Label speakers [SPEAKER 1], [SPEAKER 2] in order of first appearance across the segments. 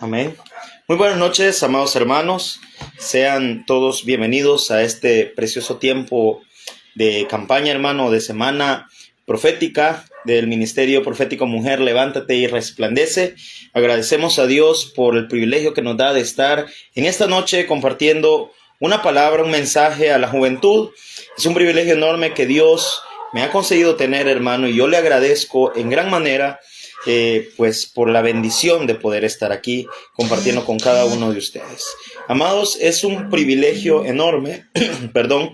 [SPEAKER 1] Amén. Muy buenas noches, amados hermanos. Sean todos bienvenidos a este precioso tiempo de campaña, hermano, de semana profética del Ministerio Profético Mujer Levántate y Resplandece. Agradecemos a Dios por el privilegio que nos da de estar en esta noche compartiendo una palabra, un mensaje a la juventud. Es un privilegio enorme que Dios me ha concedido tener, hermano, y yo le agradezco en gran manera pues por la bendición de poder estar aquí compartiendo con cada uno de ustedes. Amados, es un privilegio enorme, perdón,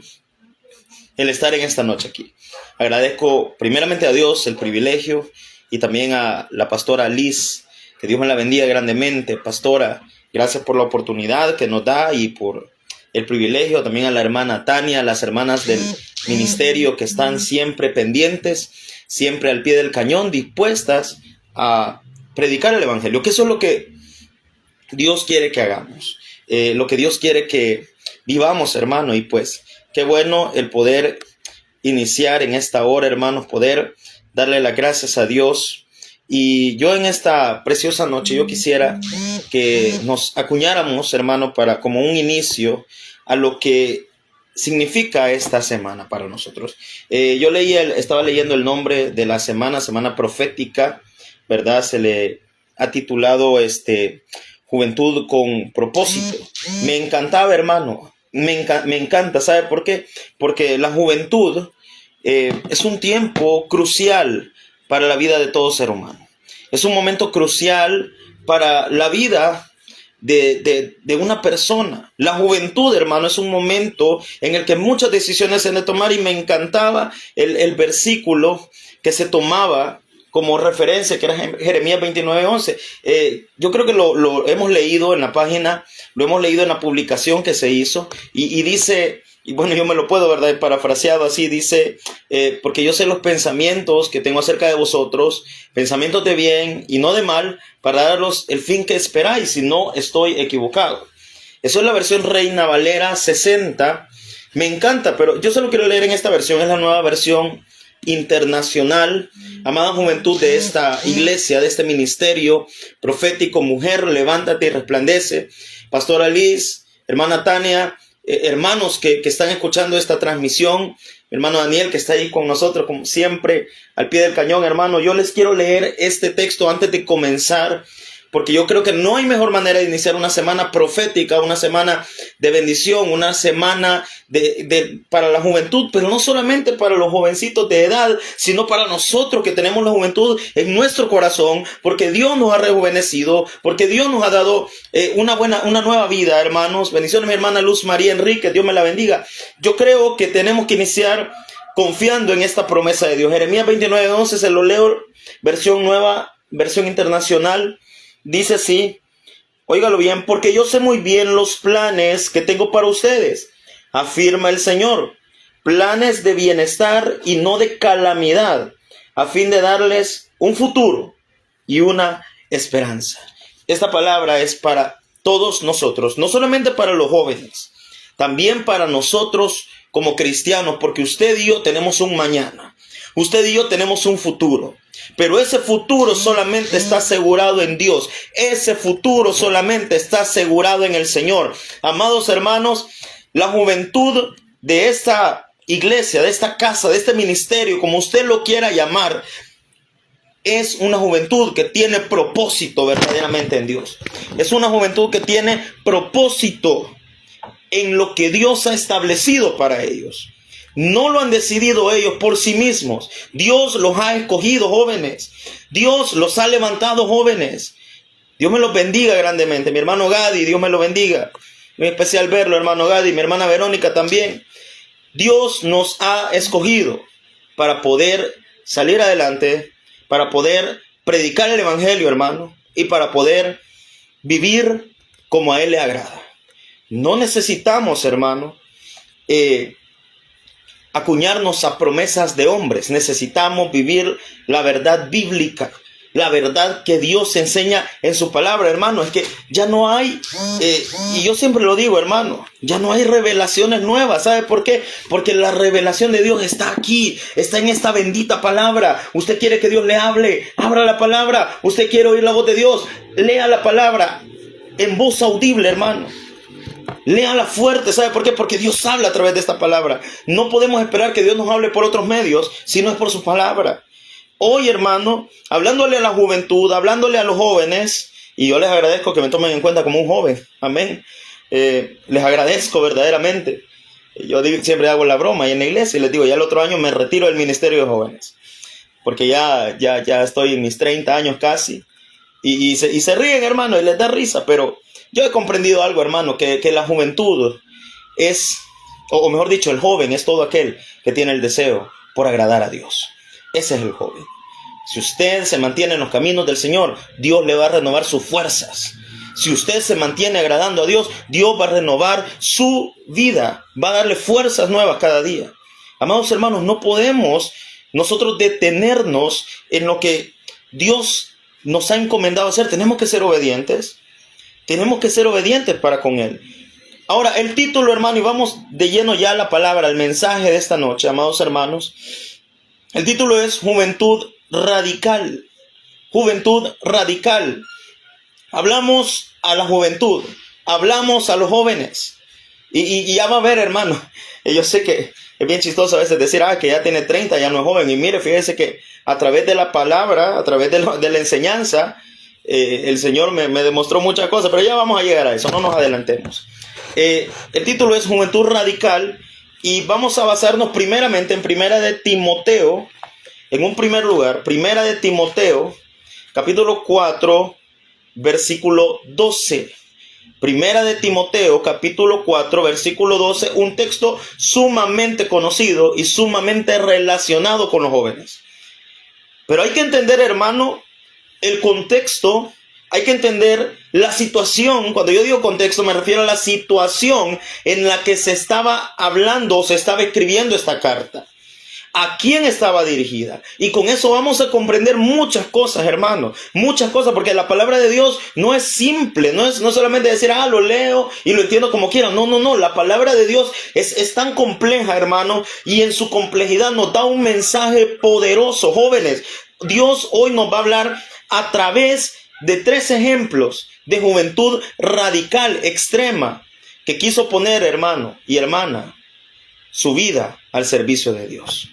[SPEAKER 1] el estar en esta noche aquí. Agradezco primeramente a Dios el privilegio y también a la pastora Liz, que Dios me la bendiga grandemente. Pastora, gracias por la oportunidad que nos da y por el privilegio. También a la hermana Tania, a las hermanas del ministerio que están siempre pendientes, siempre al pie del cañón, dispuestas a predicar el evangelio, que eso es lo que Dios quiere que hagamos, lo que Dios quiere que vivamos, hermano. Y pues qué bueno el poder iniciar en esta hora, hermanos, poder darle las gracias a Dios. Y yo en esta preciosa noche yo quisiera que nos acuñáramos, hermano, para como un inicio a lo que significa esta semana para nosotros. Yo estaba leyendo el nombre de la semana profética, ¿verdad? Se le ha titulado Juventud con propósito. Me encantaba, hermano. Me encanta, ¿sabe por qué? Porque la juventud es un tiempo crucial para la vida de todo ser humano. Es un momento crucial para la vida de una persona. La juventud, hermano, es un momento en el que muchas decisiones se han de tomar, y me encantaba el versículo que se tomaba como referencia, que era Jeremías 29:11. Yo creo que lo hemos leído en la página, lo hemos leído en la publicación que se hizo, y dice, y bueno, yo me lo puedo, ¿verdad?, parafraseado así, dice, porque yo sé los pensamientos que tengo acerca de vosotros, pensamientos de bien y no de mal, para daros el fin que esperáis, si no estoy equivocado. Eso es la versión Reina Valera 60. Me encanta, pero yo solo quiero leer en esta versión, es la nueva versión internacional. Amada juventud de esta iglesia, de este ministerio profético Mujer Levántate y Resplandece, pastora Liz, hermana Tania, hermanos que están escuchando esta transmisión, hermano Daniel que está ahí con nosotros como siempre al pie del cañón, hermano, yo les quiero leer este texto antes de comenzar, porque yo creo que no hay mejor manera de iniciar una semana profética, una semana de bendición, una semana para la juventud, pero no solamente para los jovencitos de edad, sino para nosotros que tenemos la juventud en nuestro corazón, porque Dios nos ha rejuvenecido, porque Dios nos ha dado una nueva vida, hermanos. Bendiciones, mi hermana Luz María Enrique, Dios me la bendiga. Yo creo que tenemos que iniciar confiando en esta promesa de Dios. Jeremías 29:11, se lo leo, versión nueva, versión internacional. Dice así, óigalo bien, porque yo sé muy bien los planes que tengo para ustedes, afirma el Señor, planes de bienestar y no de calamidad, a fin de darles un futuro y una esperanza. Esta palabra es para todos nosotros, no solamente para los jóvenes, también para nosotros como cristianos, porque usted y yo tenemos un mañana, usted y yo tenemos un futuro. Pero ese futuro solamente está asegurado en Dios. Ese futuro solamente está asegurado en el Señor. Amados hermanos, la juventud de esta iglesia, de esta casa, de este ministerio, como usted lo quiera llamar, es una juventud que tiene propósito verdaderamente en Dios. Es una juventud que tiene propósito en lo que Dios ha establecido para ellos. No lo han decidido ellos por sí mismos. Dios los ha escogido, jóvenes. Dios los ha levantado, jóvenes. Dios me los bendiga grandemente. Mi hermano Gadi, Dios me lo bendiga. Muy especial verlo, hermano Gadi. Mi hermana Verónica también. Dios nos ha escogido para poder salir adelante, para poder predicar el evangelio, hermano, y para poder vivir como a Él le agrada. No necesitamos, hermano, acuñarnos a promesas de hombres. Necesitamos vivir la verdad bíblica, la verdad que Dios enseña en su palabra, hermano. Es que ya no hay, y yo siempre lo digo, hermano, ya no hay revelaciones nuevas. ¿Sabe por qué? Porque la revelación de Dios está aquí, está en esta bendita palabra. Usted quiere que Dios le hable, abra la palabra. Usted quiere oír la voz de Dios, lea la palabra. en voz audible, hermano. Léala fuerte, ¿sabe por qué? Porque Dios habla a través de esta palabra. No podemos esperar que Dios nos hable por otros medios si no es por su palabra. Hoy, hermano, hablándole a la juventud, hablándole a los jóvenes, y yo les agradezco que me tomen en cuenta como un joven. Amén. Les agradezco verdaderamente. Yo siempre hago la broma ahí en la iglesia y les digo, ya el otro año me retiro del ministerio de jóvenes. Porque ya estoy en mis 30 años casi. Y se ríen, hermano, y les da risa. Pero yo he comprendido algo, hermano, que la juventud es, o mejor dicho, el joven es todo aquel que tiene el deseo por agradar a Dios. Ese es el joven. Si usted se mantiene en los caminos del Señor, Dios le va a renovar sus fuerzas. Si usted se mantiene agradando a Dios, Dios va a renovar su vida. Va a darle fuerzas nuevas cada día. Amados hermanos, no podemos nosotros detenernos en lo que Dios nos ha encomendado hacer. Tenemos que ser obedientes. Tenemos que ser obedientes para con Él. Ahora, el título, hermano, y vamos de lleno ya a la palabra, al mensaje de esta noche, amados hermanos. El título es Juventud Radical. Juventud Radical. Hablamos a la juventud, hablamos a los jóvenes. Y ya va a ver, hermano. Yo sé que es bien chistoso a veces decir, que ya tiene 30, ya no es joven. Y mire, fíjese que a través de la palabra, a través de la enseñanza, el Señor me demostró muchas cosas. Pero ya vamos a llegar a eso, no nos adelantemos. El título es Juventud Radical. Y vamos a basarnos primeramente en Primera de Timoteo. En un primer lugar, Primera de Timoteo, capítulo 4, versículo 12. Primera de Timoteo, capítulo 4, versículo 12, un texto sumamente conocido y sumamente relacionado con los jóvenes. Pero hay que entender, hermano, el contexto, hay que entender la situación. Cuando yo digo contexto, me refiero a la situación en la que se estaba hablando o se estaba escribiendo esta carta. ¿A quién estaba dirigida? Y con eso vamos a comprender muchas cosas, hermano. Muchas cosas, porque la palabra de Dios no es simple. No solamente decir, lo leo y lo entiendo como quiera. No. La palabra de Dios es tan compleja, hermano. Y en su complejidad nos da un mensaje poderoso. Jóvenes, Dios hoy nos va a hablar a través de 3 ejemplos de juventud radical, extrema, que quiso poner, hermano y hermana, su vida al servicio de Dios.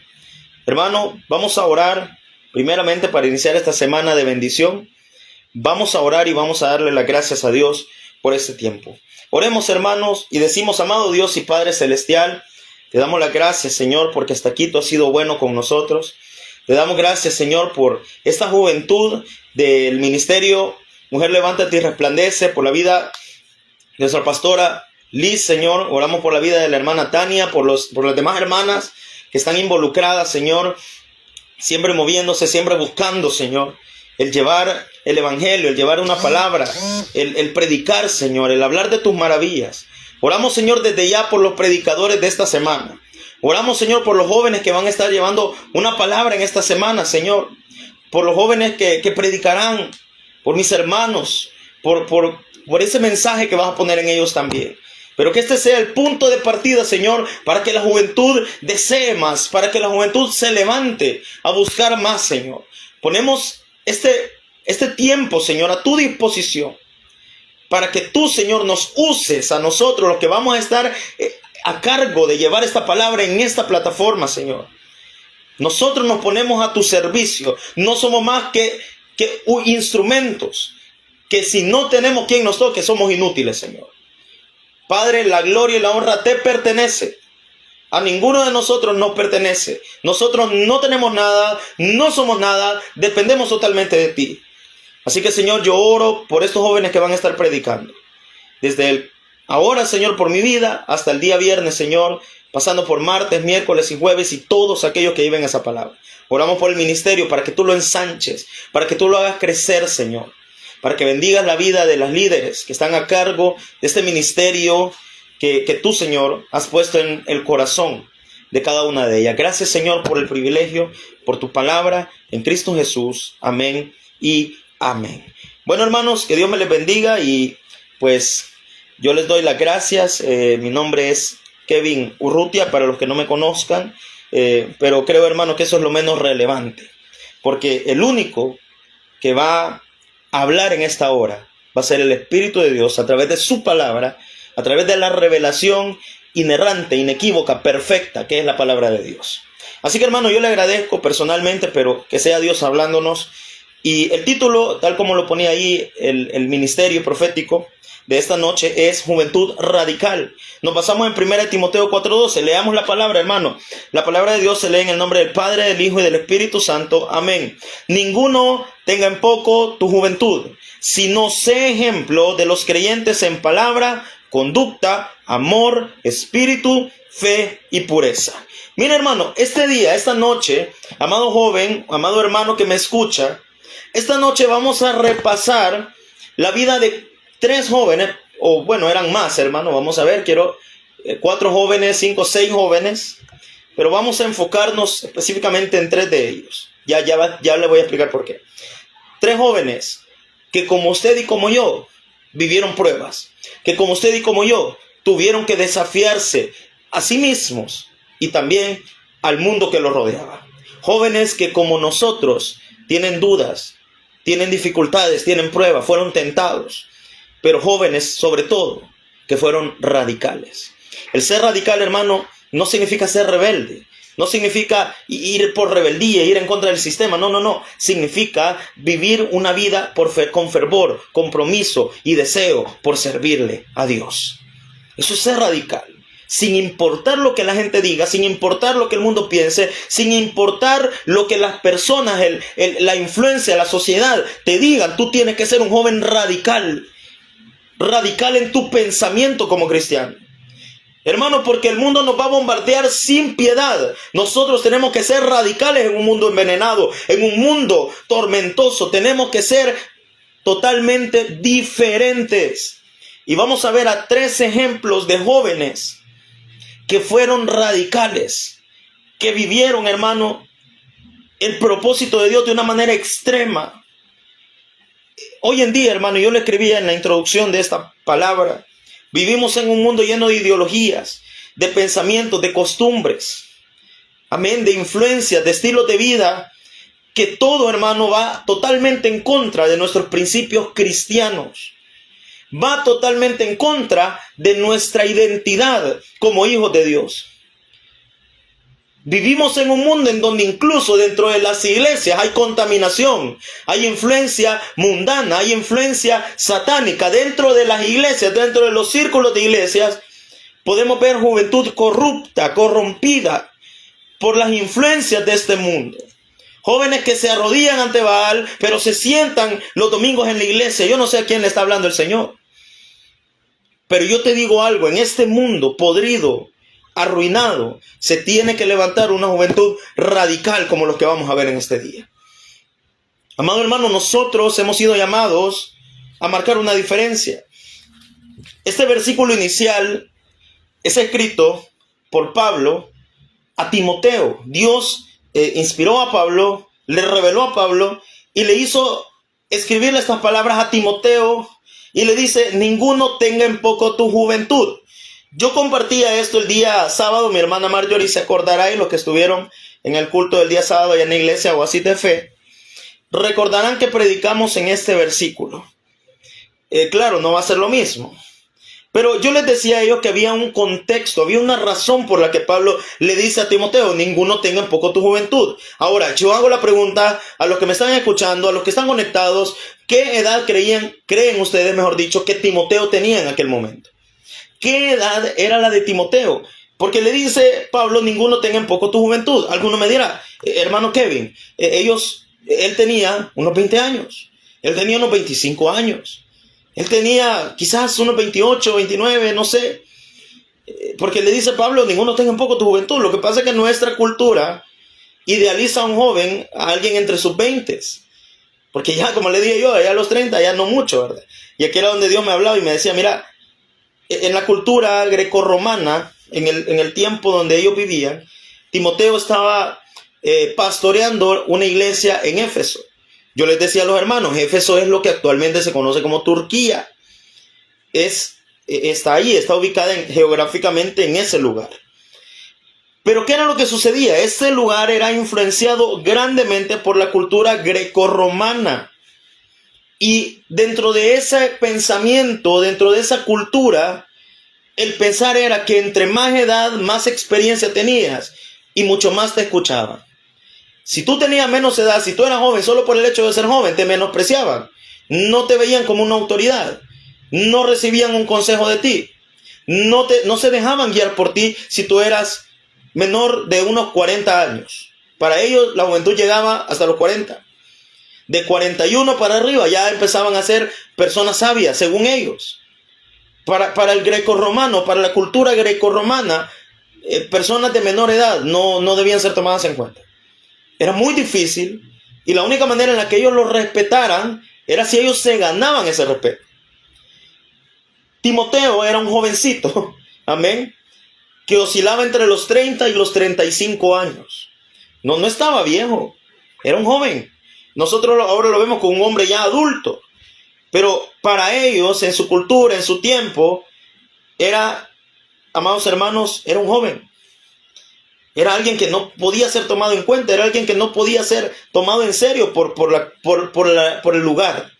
[SPEAKER 1] Hermano, vamos a orar primeramente para iniciar esta semana de bendición. Vamos a orar y vamos a darle las gracias a Dios por este tiempo. Oremos, hermanos, y decimos, amado Dios y Padre Celestial, te damos las gracias, Señor, porque hasta aquí tú has sido bueno con nosotros. Te damos gracias, Señor, por esta juventud del ministerio Mujer Levántate y Resplandece, por la vida de nuestra pastora Liz, Señor. Oramos por la vida de la hermana Tania, por las demás hermanas que están involucradas, Señor, siempre moviéndose, siempre buscando, Señor, el llevar el evangelio, el llevar una palabra, el predicar, Señor, el hablar de tus maravillas. Oramos, Señor, desde ya por los predicadores de esta semana. Oramos, Señor, por los jóvenes que van a estar llevando una palabra en esta semana, Señor, por los jóvenes que predicarán, por mis hermanos, por ese mensaje que vas a poner en ellos también. Pero que este sea el punto de partida, Señor, para que la juventud desee más, para que la juventud se levante a buscar más, Señor. Ponemos este tiempo, Señor, a tu disposición, para que tú, Señor, nos uses a nosotros, los que vamos a estar a cargo de llevar esta palabra en esta plataforma, Señor. Nosotros nos ponemos a tu servicio. No somos más que instrumentos, que si no tenemos quien nos toque, somos inútiles, Señor. Padre, la gloria y la honra te pertenece. A ninguno de nosotros nos pertenece. Nosotros no tenemos nada, no somos nada, dependemos totalmente de ti. Así que, Señor, yo oro por estos jóvenes que van a estar predicando. Desde ahora, Señor, por mi vida, hasta el día viernes, Señor, pasando por martes, miércoles y jueves y todos aquellos que viven esa palabra. Oramos por el ministerio para que tú lo ensanches, para que tú lo hagas crecer, Señor. Para que bendigas la vida de las líderes que están a cargo de este ministerio que tú, Señor, has puesto en el corazón de cada una de ellas. Gracias, Señor, por el privilegio, por tu palabra, en Cristo Jesús. Amén y amén. Bueno, hermanos, que Dios me les bendiga y pues yo les doy las gracias. Mi nombre es Kevin Urrutia, para los que no me conozcan, pero creo, hermano, que eso es lo menos relevante, porque el único que va a hablar en esta hora va a ser el Espíritu de Dios a través de su palabra, a través de la revelación inerrante, inequívoca, perfecta, que es la palabra de Dios. Así que, hermano, yo le agradezco personalmente, pero que sea Dios hablándonos. Y el título, tal como lo ponía ahí el ministerio profético de esta noche, es Juventud Radical. Nos basamos en 1 Timoteo 4:12. Leamos la palabra, hermano. La palabra de Dios se lee en el nombre del Padre, del Hijo y del Espíritu Santo. Amén. Ninguno tenga en poco tu juventud, sino sé ejemplo de los creyentes en palabra, conducta, amor, espíritu, fe y pureza. Mira, hermano, este día, esta noche, amado joven, amado hermano que me escucha, esta noche vamos a repasar la vida de 3 jóvenes, o bueno, eran más, hermano, vamos a ver, 4 jóvenes, 5, 6 jóvenes, pero vamos a enfocarnos específicamente en 3 de ellos. Ya le voy a explicar por qué. 3 jóvenes que, como usted y como yo, vivieron pruebas, que como usted y como yo, tuvieron que desafiarse a sí mismos y también al mundo que los rodeaba. Jóvenes que, como nosotros, tienen dudas, tienen dificultades, tienen pruebas, fueron tentados, pero jóvenes sobre todo que fueron radicales. El ser radical, hermano, no significa ser rebelde, no significa ir por rebeldía, ir en contra del sistema, no, significa vivir una vida con fervor, compromiso y deseo por servirle a Dios. Eso es ser radical. Sin importar lo que la gente diga, sin importar lo que el mundo piense, sin importar lo que las personas, la influencia, la sociedad te digan, tú tienes que ser un joven radical. Radical en tu pensamiento como cristiano. Hermano, porque el mundo nos va a bombardear sin piedad. Nosotros tenemos que ser radicales en un mundo envenenado, en un mundo tormentoso. Tenemos que ser totalmente diferentes. Y vamos a ver a 3 ejemplos de jóvenes que fueron radicales, que vivieron, hermano, el propósito de Dios de una manera extrema. Hoy en día, hermano, yo le escribía en la introducción de esta palabra, vivimos en un mundo lleno de ideologías, de pensamientos, de costumbres, amén, de influencias, de estilos de vida, que todo, hermano, va totalmente en contra de nuestros principios cristianos. Va totalmente en contra de nuestra identidad como hijos de Dios. Vivimos en un mundo en donde incluso dentro de las iglesias hay contaminación, hay influencia mundana, hay influencia satánica. Dentro de las iglesias, dentro de los círculos de iglesias, podemos ver juventud corrupta, corrompida por las influencias de este mundo. Jóvenes que se arrodillan ante Baal, pero se sientan los domingos en la iglesia. Yo no sé a quién le está hablando el Señor. Pero yo te digo algo, en este mundo podrido, arruinado, se tiene que levantar una juventud radical como los que vamos a ver en este día. Amado hermano, nosotros hemos sido llamados a marcar una diferencia. Este versículo inicial es escrito por Pablo a Timoteo. Dios inspiró a Pablo, le reveló a Pablo y le hizo escribirle estas palabras a Timoteo y le dice, ninguno tenga en poco tu juventud. Yo compartía esto el día sábado, mi hermana Marjorie se acordará, y los que estuvieron en el culto del día sábado allá en la iglesia Oasis de Fe, recordarán que predicamos en este versículo. Claro, no va a ser lo mismo. Pero yo les decía a ellos que había un contexto, había una razón por la que Pablo le dice a Timoteo, ninguno tenga en poco tu juventud. Ahora, yo hago la pregunta a los que me están escuchando, a los que están conectados, ¿qué edad creen ustedes, mejor dicho, que Timoteo tenía en aquel momento? ¿Qué edad era la de Timoteo? Porque le dice Pablo, ninguno tenga en poco tu juventud. Alguno me dirá, hermano Kevin, él tenía unos 20 años, él tenía unos 25 años. Él tenía quizás unos 28, 29, no sé. Porque le dice Pablo, ninguno tenga en poco tu juventud. Lo que pasa es que nuestra cultura idealiza a un joven, a alguien entre sus 20. Porque ya, como le dije yo, allá a los 30, ya no mucho, ¿verdad? Y aquí era donde Dios me hablaba y me decía, mira, en la cultura grecorromana, en el tiempo donde ellos vivían, Timoteo estaba pastoreando una iglesia en Éfeso. Yo les decía a los hermanos, Éfeso es lo que actualmente se conoce como Turquía. Está ahí, está ubicada geográficamente en ese lugar. Pero ¿qué era lo que sucedía? Este lugar era influenciado grandemente por la cultura grecorromana. Y dentro de ese pensamiento, dentro de esa cultura, el pensar era que entre más edad, más experiencia tenías y mucho más te escuchaban. Si tú tenías menos edad, si tú eras joven, solo por el hecho de ser joven, te menospreciaban. No te veían como una autoridad. No recibían un consejo de ti. No se dejaban guiar por ti si tú eras menor de unos 40 años. Para ellos la juventud llegaba hasta los 40. De 41 para arriba ya empezaban a ser personas sabias, según ellos. Para el grecorromano, para la cultura grecorromana, personas de menor edad no debían ser tomadas en cuenta. Era muy difícil y la única manera en la que ellos lo respetaran era si ellos se ganaban ese respeto. Timoteo era un jovencito, amén, que oscilaba entre los 30 y los 35 años. No estaba viejo, era un joven. Nosotros ahora lo vemos como un hombre ya adulto, pero para ellos, en su cultura, en su tiempo, era, amados hermanos, era un joven. Era alguien que no podía ser tomado en cuenta, era alguien que no podía ser tomado en serio por el lugar,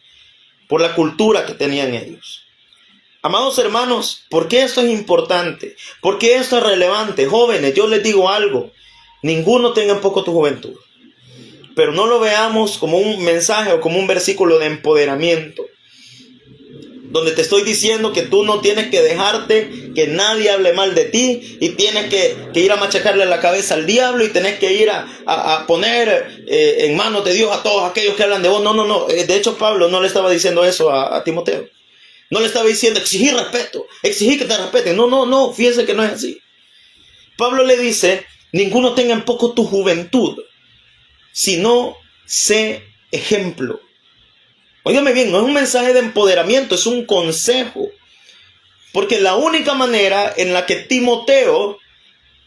[SPEAKER 1] por la cultura que tenían ellos. Amados hermanos, ¿por qué esto es importante? ¿Por qué esto es relevante? Jóvenes, yo les digo algo, ninguno tenga en poco tu juventud, pero no lo veamos como un mensaje o como un versículo de empoderamiento, donde te estoy diciendo que tú no tienes que dejarte que nadie hable mal de ti y tienes que ir a machacarle la cabeza al diablo y tenés que ir a poner en manos de Dios a todos aquellos que hablan de vos. No. De hecho, Pablo no le estaba diciendo eso a Timoteo. No le estaba diciendo exigir respeto, exigir que te respeten. No, fíjense que no es así. Pablo le dice, ninguno tenga en poco tu juventud, sino sé ejemplo. Óigame bien, no es un mensaje de empoderamiento, es un consejo. Porque la única manera en la que Timoteo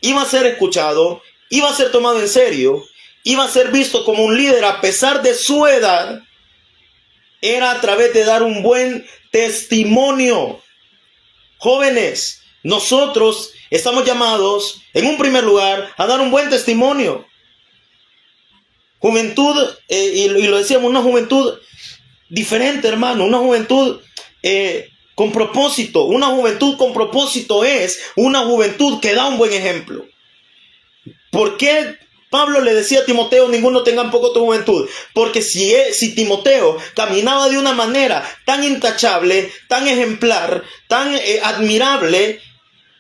[SPEAKER 1] iba a ser escuchado, iba a ser tomado en serio, iba a ser visto como un líder a pesar de su edad, era a través de dar un buen testimonio. Jóvenes, nosotros estamos llamados, en un primer lugar, a dar un buen testimonio. Juventud, y lo decíamos, una juventud diferente, hermano, una juventud con propósito. Una juventud con propósito es una juventud que da un buen ejemplo. ¿Por qué Pablo le decía a Timoteo, ninguno tenga en poco tu juventud? Porque si Timoteo caminaba de una manera tan intachable, tan ejemplar, tan admirable,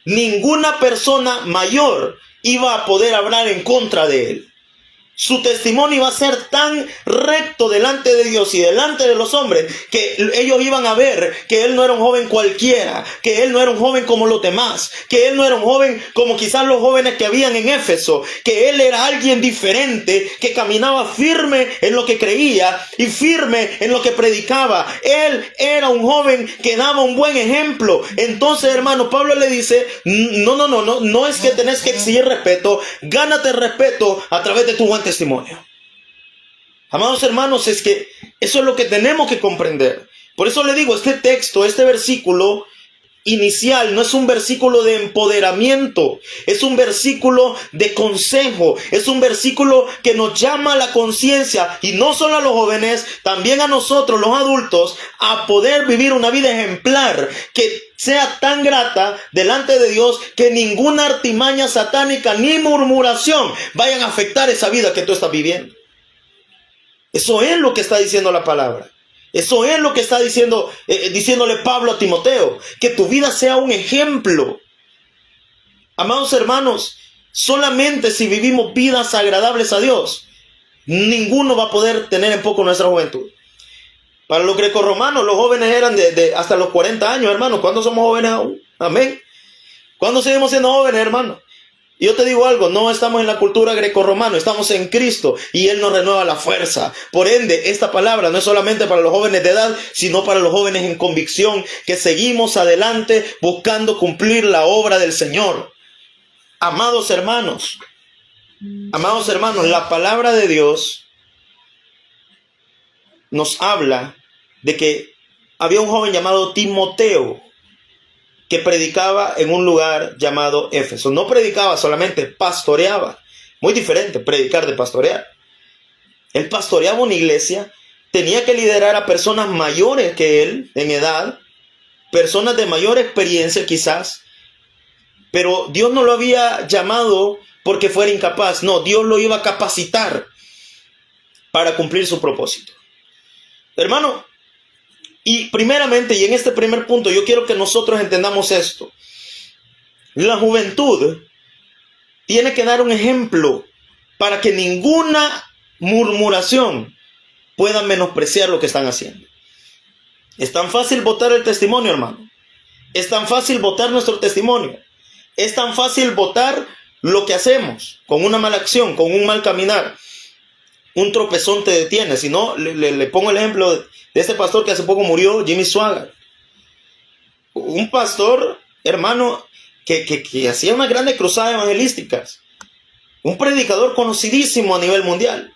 [SPEAKER 1] ninguna persona mayor iba a poder hablar en contra de él. Su testimonio iba a ser tan recto delante de Dios y delante de los hombres que ellos iban a ver que él no era un joven cualquiera, que él no era un joven como los demás, que él no era un joven como quizás los jóvenes que habían en Éfeso, que él era alguien diferente, que caminaba firme en lo que creía y firme en lo que predicaba. Él era un joven que daba un buen ejemplo. Entonces, hermano, Pablo le dice, no es que tenés que exigir respeto, gánate respeto a través de tu buen testimonio. Amados hermanos, es que eso es lo que tenemos que comprender. Por eso le digo, este texto, este versículo inicial no es un versículo de empoderamiento, es un versículo de consejo, es un versículo que nos llama a la conciencia, y no solo a los jóvenes, también a nosotros los adultos, a poder vivir una vida ejemplar que sea tan grata delante de Dios que ninguna artimaña satánica ni murmuración vayan a afectar esa vida que tú estás viviendo. Eso es lo que está diciendo la palabra. Eso es lo que está diciéndole Pablo a Timoteo, que tu vida sea un ejemplo. Amados hermanos, solamente si vivimos vidas agradables a Dios, ninguno va a poder tener en poco nuestra juventud. Para los grecorromanos, los jóvenes eran de hasta los 40 años, hermanos. ¿Cuándo somos jóvenes aún? Amén. ¿Cuándo seguimos siendo jóvenes, hermanos? Y yo te digo algo, no estamos en la cultura grecorromana, estamos en Cristo y Él nos renueva la fuerza. Por ende, esta palabra no es solamente para los jóvenes de edad, sino para los jóvenes en convicción que seguimos adelante buscando cumplir la obra del Señor. Amados hermanos, la palabra de Dios nos habla de que había un joven llamado Timoteo que predicaba en un lugar llamado Éfeso. No predicaba solamente, pastoreaba. Muy diferente predicar de pastorear. Él pastoreaba una iglesia tenía que liderar a personas mayores que él en edad, personas de mayor experiencia quizás, pero Dios no lo había llamado porque fuera incapaz. No, Dios lo iba a capacitar para cumplir su propósito. Hermano, y primeramente, y en este primer punto, yo quiero que nosotros entendamos esto. La juventud tiene que dar un ejemplo para que ninguna murmuración pueda menospreciar lo que están haciendo. Es tan fácil botar el testimonio, hermano. Es tan fácil botar nuestro testimonio. Es tan fácil botar lo que hacemos con una mala acción, con un mal caminar. Un tropezón te detiene. Si no, le pongo el ejemplo de este pastor que hace poco murió, Jimmy Swaggart. Un pastor, hermano, que hacía unas grandes cruzadas evangelísticas. Un predicador conocidísimo a nivel mundial.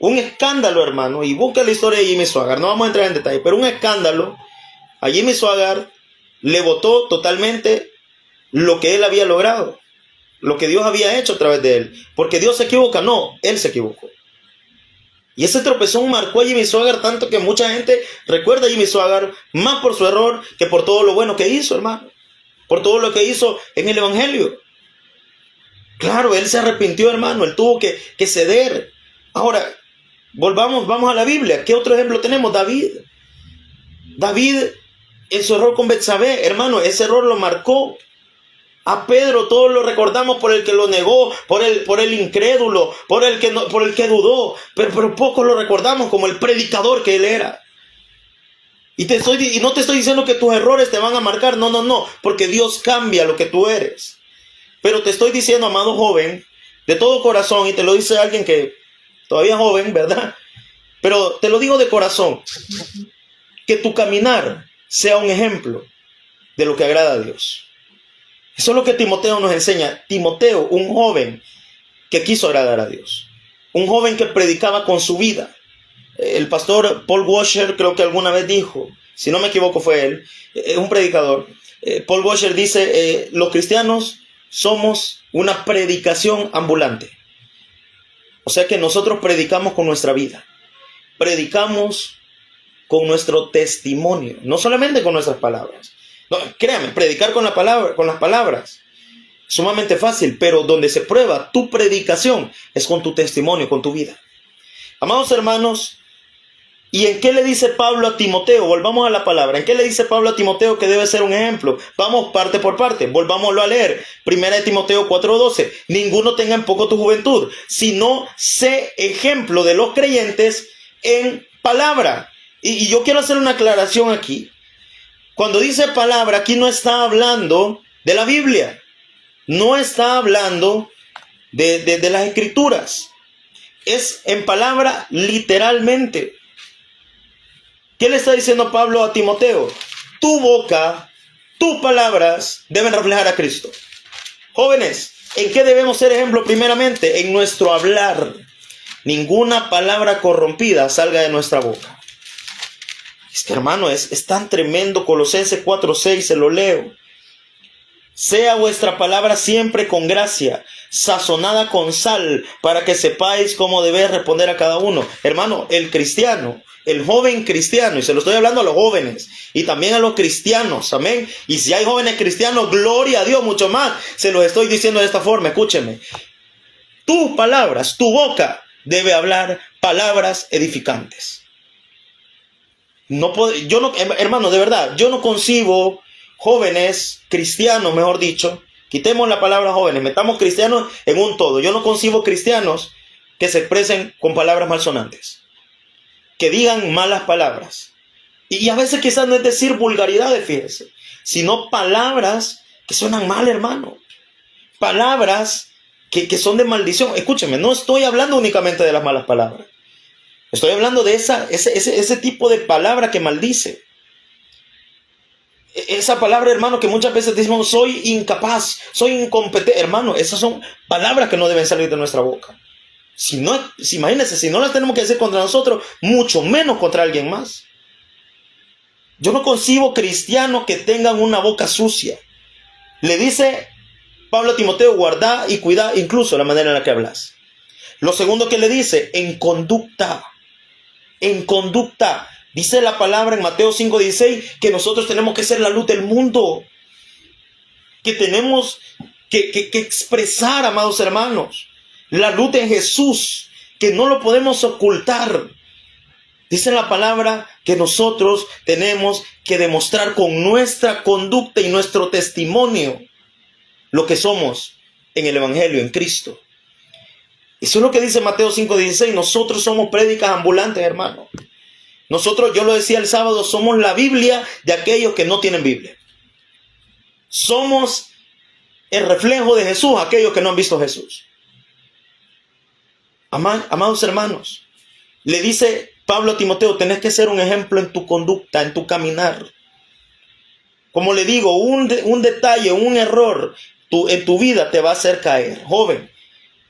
[SPEAKER 1] Un escándalo, hermano. Y busca la historia de Jimmy Swaggart. No vamos a entrar en detalle, pero un escándalo. A Jimmy Swaggart le botó totalmente lo que él había logrado. Lo que Dios había hecho a través de él. Porque Dios se equivoca. No, él se equivocó. Y ese tropezón marcó a Jimmy Swaggart tanto que mucha gente recuerda a Jimmy Swaggart más por su error que por todo lo bueno que hizo, hermano. Por todo lo que hizo en el evangelio. Claro, él se arrepintió, hermano. Él tuvo que ceder. Ahora, vamos a la Biblia. ¿Qué otro ejemplo tenemos? David, en su error con Betsabé, hermano, ese error lo marcó. A Pedro todos lo recordamos por el que lo negó, por el incrédulo, por el que dudó, pero pocos lo recordamos como el predicador que él era. Y no te estoy diciendo que tus errores te van a marcar, no, porque Dios cambia lo que tú eres. Pero te estoy diciendo, amado joven, de todo corazón, y te lo dice alguien que todavía es joven, ¿verdad? Pero te lo digo de corazón, que tu caminar sea un ejemplo de lo que agrada a Dios. Eso es lo que Timoteo nos enseña. Timoteo, un joven que quiso agradar a Dios. Un joven que predicaba con su vida. El pastor Paul Washer creo que alguna vez dijo, si no me equivoco fue él, un predicador. Paul Washer dice, los cristianos somos una predicación ambulante. O sea que nosotros predicamos con nuestra vida. Predicamos con nuestro testimonio. No solamente con nuestras palabras. No, créame, predicar con las palabras, sumamente fácil, pero donde se prueba tu predicación es con tu testimonio, con tu vida. Amados hermanos, ¿y en qué le dice Pablo a Timoteo? Volvamos a la palabra. ¿En qué le dice Pablo a Timoteo que debe ser un ejemplo? Vamos parte por parte, volvámoslo a leer. Primera de Timoteo 4:12. Ninguno tenga en poco tu juventud, sino sé ejemplo de los creyentes en palabra. Y yo quiero hacer una aclaración aquí. Cuando dice palabra, aquí no está hablando de la Biblia. No está hablando de las escrituras. Es en palabra literalmente. ¿Qué le está diciendo Pablo a Timoteo? Tu boca, tus palabras deben reflejar a Cristo. Jóvenes, ¿en qué debemos ser ejemplo primeramente? En nuestro hablar. Ninguna palabra corrompida salga de nuestra boca. Es que, hermano, es tan tremendo. Colosenses 4:6, se lo leo. Sea vuestra palabra siempre con gracia, sazonada con sal, para que sepáis cómo debéis responder a cada uno. Hermano, el cristiano, el joven cristiano, y se lo estoy hablando a los jóvenes, y también a los cristianos, amén. Y si hay jóvenes cristianos, gloria a Dios, mucho más. Se los estoy diciendo de esta forma, escúcheme. Tus palabras, tu boca, debe hablar palabras edificantes. Hermano, de verdad, yo no concibo jóvenes, cristianos, mejor dicho, quitemos la palabra jóvenes, metamos cristianos en un todo. Yo no concibo cristianos que se expresen con palabras malsonantes, que digan malas palabras. Y a veces quizás no es decir vulgaridades, fíjese, sino palabras que suenan mal, hermano. Palabras que son de maldición. Escúcheme, no estoy hablando únicamente de las malas palabras. Estoy hablando de ese tipo de palabra que maldice. Esa palabra, hermano, que muchas veces decimos, soy incapaz, soy incompetente. Hermano, esas son palabras que no deben salir de nuestra boca. Imagínense, si no las tenemos que decir contra nosotros, mucho menos contra alguien más. Yo no concibo cristianos que tengan una boca sucia. Le dice Pablo a Timoteo, guarda y cuida incluso la manera en la que hablas. Lo segundo que le dice, en conducta. en conducta. Dice la palabra en Mateo 5:16 que nosotros tenemos que ser la luz del mundo. Que tenemos que expresar, amados hermanos, la luz de Jesús, que no lo podemos ocultar. Dice la palabra que nosotros tenemos que demostrar con nuestra conducta y nuestro testimonio lo que somos en el Evangelio, en Cristo. Eso es lo que dice Mateo 5:16. Nosotros somos prédicas ambulantes, hermano. Nosotros, yo lo decía el sábado, somos la Biblia de aquellos que no tienen Biblia. Somos el reflejo de Jesús, aquellos que no han visto a Jesús. Amados hermanos, le dice Pablo a Timoteo, tenés que ser un ejemplo en tu conducta, en tu caminar. Como le digo, un detalle, un error en tu vida te va a hacer caer. Joven,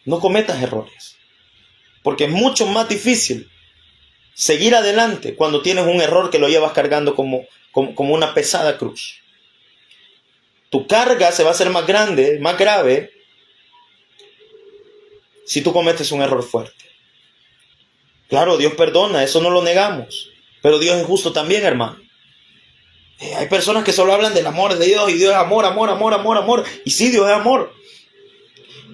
[SPEAKER 1] no cometas errores, porque es mucho más difícil seguir adelante cuando tienes un error que lo llevas cargando como una pesada cruz. Tu carga se va a hacer más grande, más grave, si tú cometes un error fuerte. Claro, Dios perdona, eso no lo negamos, pero Dios es justo también, hermano. Hay personas que solo hablan del amor de Dios, y Dios es amor, amor, amor, amor, amor. Y sí, Dios es amor,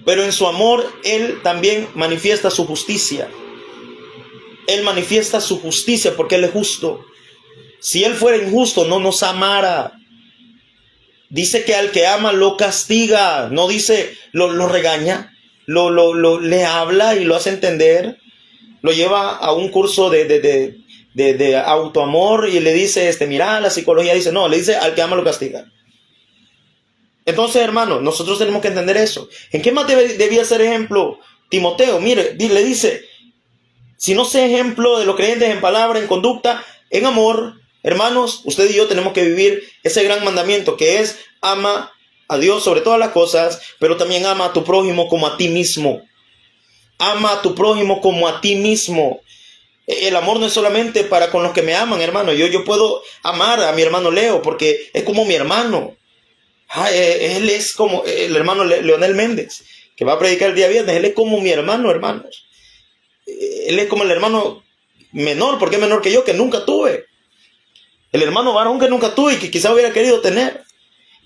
[SPEAKER 1] pero en su amor Él también manifiesta su justicia. Él manifiesta su justicia porque Él es justo. Si Él fuera injusto, no nos amara. Dice que al que ama lo castiga, no dice lo regaña, le habla y lo hace entender. Lo lleva a un curso de autoamor y le dice, mira, la psicología dice, no, le dice al que ama lo castiga. Entonces, hermano, nosotros tenemos que entender eso. ¿En qué más debía ser ejemplo Timoteo? Mire, le dice, si no sé ejemplo de los creyentes en palabra, en conducta, en amor, hermanos, usted y yo tenemos que vivir ese gran mandamiento que es ama a Dios sobre todas las cosas, pero también ama a tu prójimo como a ti mismo. Ama a tu prójimo como a ti mismo. El amor no es solamente para con los que me aman, hermano. Yo puedo amar a mi hermano Leo porque es como mi hermano. Él es como el hermano Leonel Méndez, que va a predicar el día viernes. Él es como mi hermano, hermanos. Él es como el hermano menor, porque es menor que yo, que nunca tuve. El hermano varón que nunca tuve y que quizá hubiera querido tener.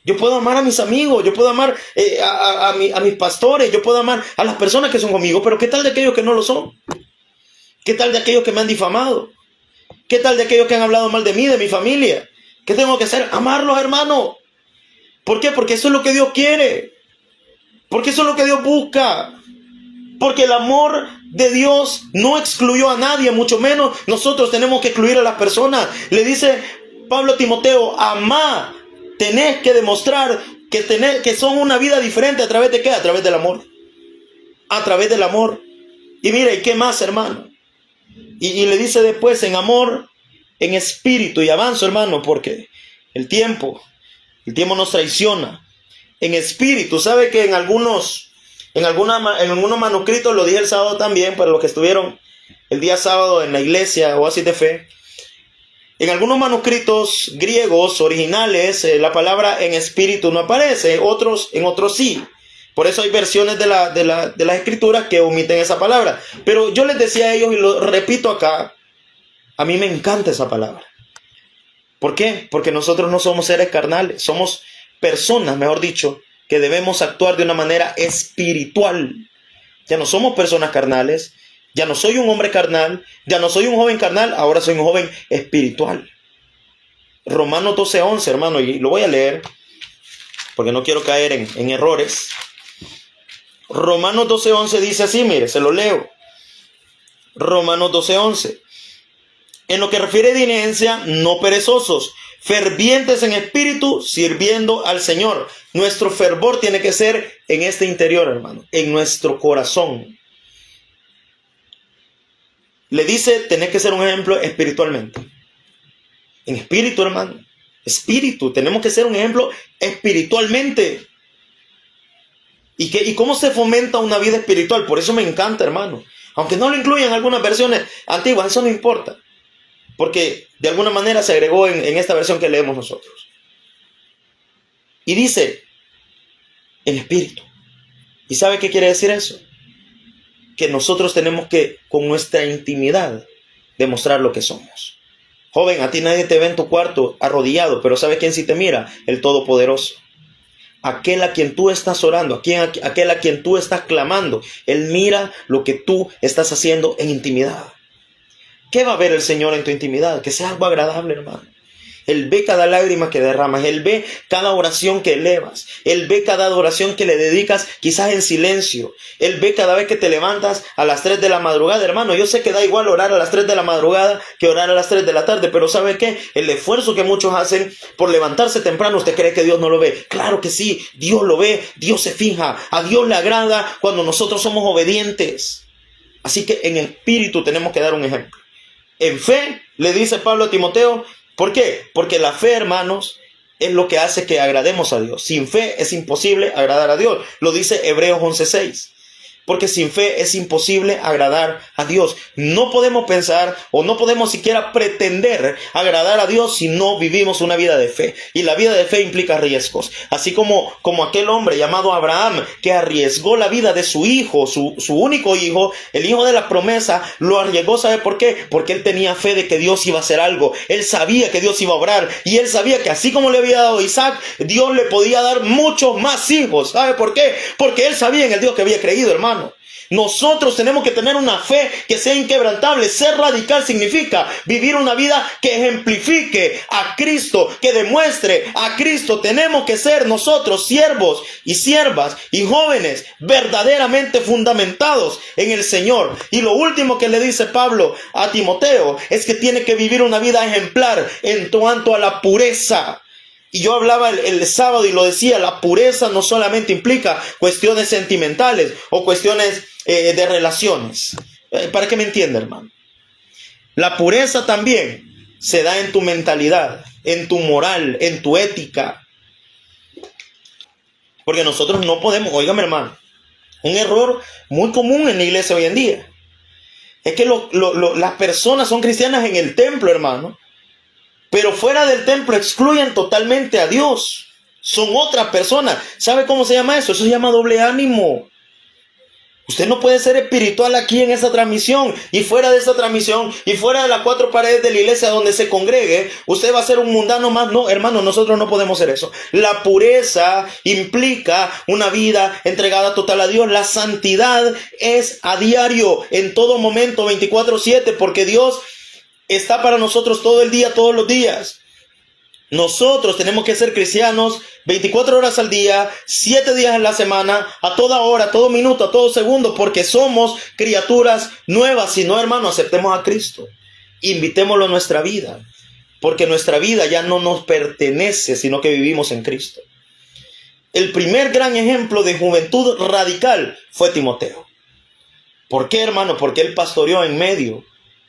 [SPEAKER 1] Yo puedo amar a mis amigos, yo puedo amar a mis pastores, yo puedo amar a las personas que son conmigo, pero ¿qué tal de aquellos que no lo son? ¿Qué tal de aquellos que me han difamado? ¿Qué tal de aquellos que han hablado mal de mí, de mi familia? ¿Qué tengo que hacer? Amarlos, hermano. ¿Por qué? Porque eso es lo que Dios quiere. Porque eso es lo que Dios busca. Porque el amor de Dios no excluyó a nadie, mucho menos nosotros tenemos que excluir a las personas. Le dice Pablo a Timoteo, amá. Tenés que demostrar que son una vida diferente. ¿A través de qué? A través del amor. A través del amor. Y mira, ¿y qué más, hermano? Y le dice después, en amor, en espíritu. Y avanzo, hermano, porque el tiempo nos traiciona. En espíritu. ¿Sabe que en algunos manuscritos, lo dije el sábado también, para los que estuvieron el día sábado en la iglesia Oasis de Fe, en algunos manuscritos griegos originales la palabra en espíritu no aparece, en otros sí. Por eso hay versiones de las escrituras que omiten esa palabra. Pero yo les decía a ellos, y lo repito acá, a mí me encanta esa palabra. ¿Por qué? Porque nosotros no somos seres carnales, somos personas, mejor dicho, que debemos actuar de una manera espiritual. Ya no somos personas carnales. Ya no soy un hombre carnal, ya no soy un joven carnal, ahora soy un joven espiritual. Romanos 12:11, hermano, y lo voy a leer porque no quiero caer en errores. Romanos 12:11 dice así, mire, se lo leo. Romanos 12:11. En lo que refiere a diligencia, no perezosos, fervientes en espíritu, sirviendo al Señor. Nuestro fervor tiene que ser en este interior, hermano, en nuestro corazón. Le dice, tenés que ser un ejemplo espiritualmente. En espíritu, hermano. Espíritu. Tenemos que ser un ejemplo espiritualmente. ¿Y cómo se fomenta una vida espiritual? Por eso me encanta, hermano. Aunque no lo incluyan algunas versiones antiguas, eso no importa. Porque de alguna manera se agregó en esta versión que leemos nosotros. Y dice, en espíritu. ¿Y sabe qué quiere decir eso? Que nosotros tenemos que, con nuestra intimidad, demostrar lo que somos. Joven, a ti nadie te ve en tu cuarto arrodillado, pero ¿sabe quién sí te mira? El Todopoderoso. Aquel a quien tú estás orando, aquel a quien tú estás clamando. Él mira lo que tú estás haciendo en intimidad. ¿Qué va a ver el Señor en tu intimidad? Que sea algo agradable, hermano. Él ve cada lágrima que derramas. Él ve cada oración que elevas. Él ve cada adoración que le dedicas, quizás en silencio. Él ve cada vez que te levantas a las 3 de la madrugada, hermano. Yo sé que da igual orar a las 3 de la madrugada que orar a las 3 de la tarde. Pero ¿sabe qué? El esfuerzo que muchos hacen por levantarse temprano, ¿usted cree que Dios no lo ve? Claro que sí. Dios lo ve. Dios se fija. A Dios le agrada cuando nosotros somos obedientes. Así que en espíritu tenemos que dar un ejemplo. En fe, le dice Pablo a Timoteo. ¿Por qué? Porque la fe, hermanos, es lo que hace que agrademos a Dios. Sin fe es imposible agradar a Dios. Lo dice Hebreos 11:6. Porque sin fe es imposible agradar a Dios. No podemos pensar o no podemos siquiera pretender agradar a Dios si no vivimos una vida de fe. Y la vida de fe implica riesgos. Así como aquel hombre llamado Abraham que arriesgó la vida de su hijo, su único hijo, el hijo de la promesa, lo arriesgó. ¿Sabe por qué? Porque él tenía fe de que Dios iba a hacer algo. Él sabía que Dios iba a obrar. Y él sabía que así como le había dado a Isaac, Dios le podía dar muchos más hijos. ¿Sabe por qué? Porque él sabía en el Dios que había creído, hermano. Nosotros tenemos que tener una fe que sea inquebrantable. Ser radical significa vivir una vida que ejemplifique a Cristo, que demuestre a Cristo. Tenemos que ser nosotros siervos y siervas y jóvenes verdaderamente fundamentados en el Señor. Y lo último que le dice Pablo a Timoteo es que tiene que vivir una vida ejemplar en cuanto a la pureza. Y yo hablaba el sábado y lo decía, la pureza no solamente implica cuestiones sentimentales o cuestiones de relaciones. Para que me entienda, hermano. La pureza también se da en tu mentalidad, en tu moral, en tu ética. Porque nosotros no podemos, óigame, hermano, un error muy común en la iglesia hoy en día es que las personas son cristianas en el templo, hermano. Pero fuera del templo excluyen totalmente a Dios. Son otras personas. ¿Sabe cómo se llama eso? Eso se llama doble ánimo. Usted no puede ser espiritual aquí en esta transmisión y fuera de esta transmisión y fuera de las 4 paredes de la iglesia donde se congregue, usted va a ser un mundano más. No, hermano, nosotros no podemos hacer eso. La pureza implica una vida entregada total a Dios. La santidad es a diario, en todo momento, 24/7, porque Dios está para nosotros todo el día, todos los días. Nosotros tenemos que ser cristianos 24 horas al día, 7 días en la semana, a toda hora, a todo minuto, a todo segundo, porque somos criaturas nuevas. Si no, hermano, aceptemos a Cristo. Invitémoslo a nuestra vida, porque nuestra vida ya no nos pertenece, sino que vivimos en Cristo. El primer gran ejemplo de juventud radical fue Timoteo. ¿Por qué, hermano? Porque él pastoreó en medio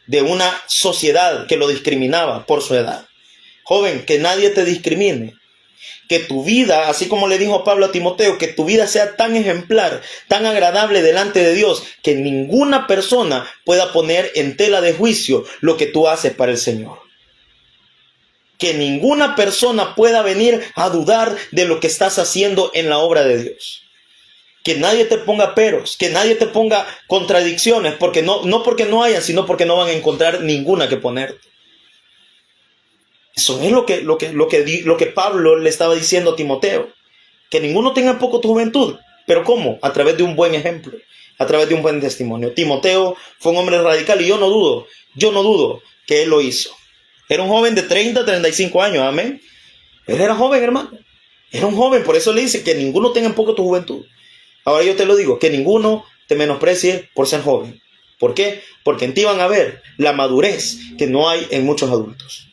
[SPEAKER 1] de una sociedad que lo discriminaba por su edad. Joven, que nadie te discrimine. Que tu vida, así como le dijo Pablo a Timoteo, que tu vida sea tan ejemplar, tan agradable delante de Dios, que ninguna persona pueda poner en tela de juicio lo que tú haces para el Señor. Que ninguna persona pueda venir a dudar de lo que estás haciendo en la obra de Dios. Que nadie te ponga peros, que nadie te ponga contradicciones, porque no porque no hayan, sino porque no van a encontrar ninguna que ponerte. Eso es lo que Pablo le estaba diciendo a Timoteo. Que ninguno tenga en poco tu juventud. ¿Pero cómo? A través de un buen ejemplo, a través de un buen testimonio. Timoteo fue un hombre radical y yo no dudo que él lo hizo. Era un joven de 30, 35 años, amén. Él era joven, hermano. Era un joven, por eso le dice que ninguno tenga en poco tu juventud. Ahora yo te lo digo, que ninguno te menosprecie por ser joven. ¿Por qué? Porque en ti van a ver la madurez que no hay en muchos adultos.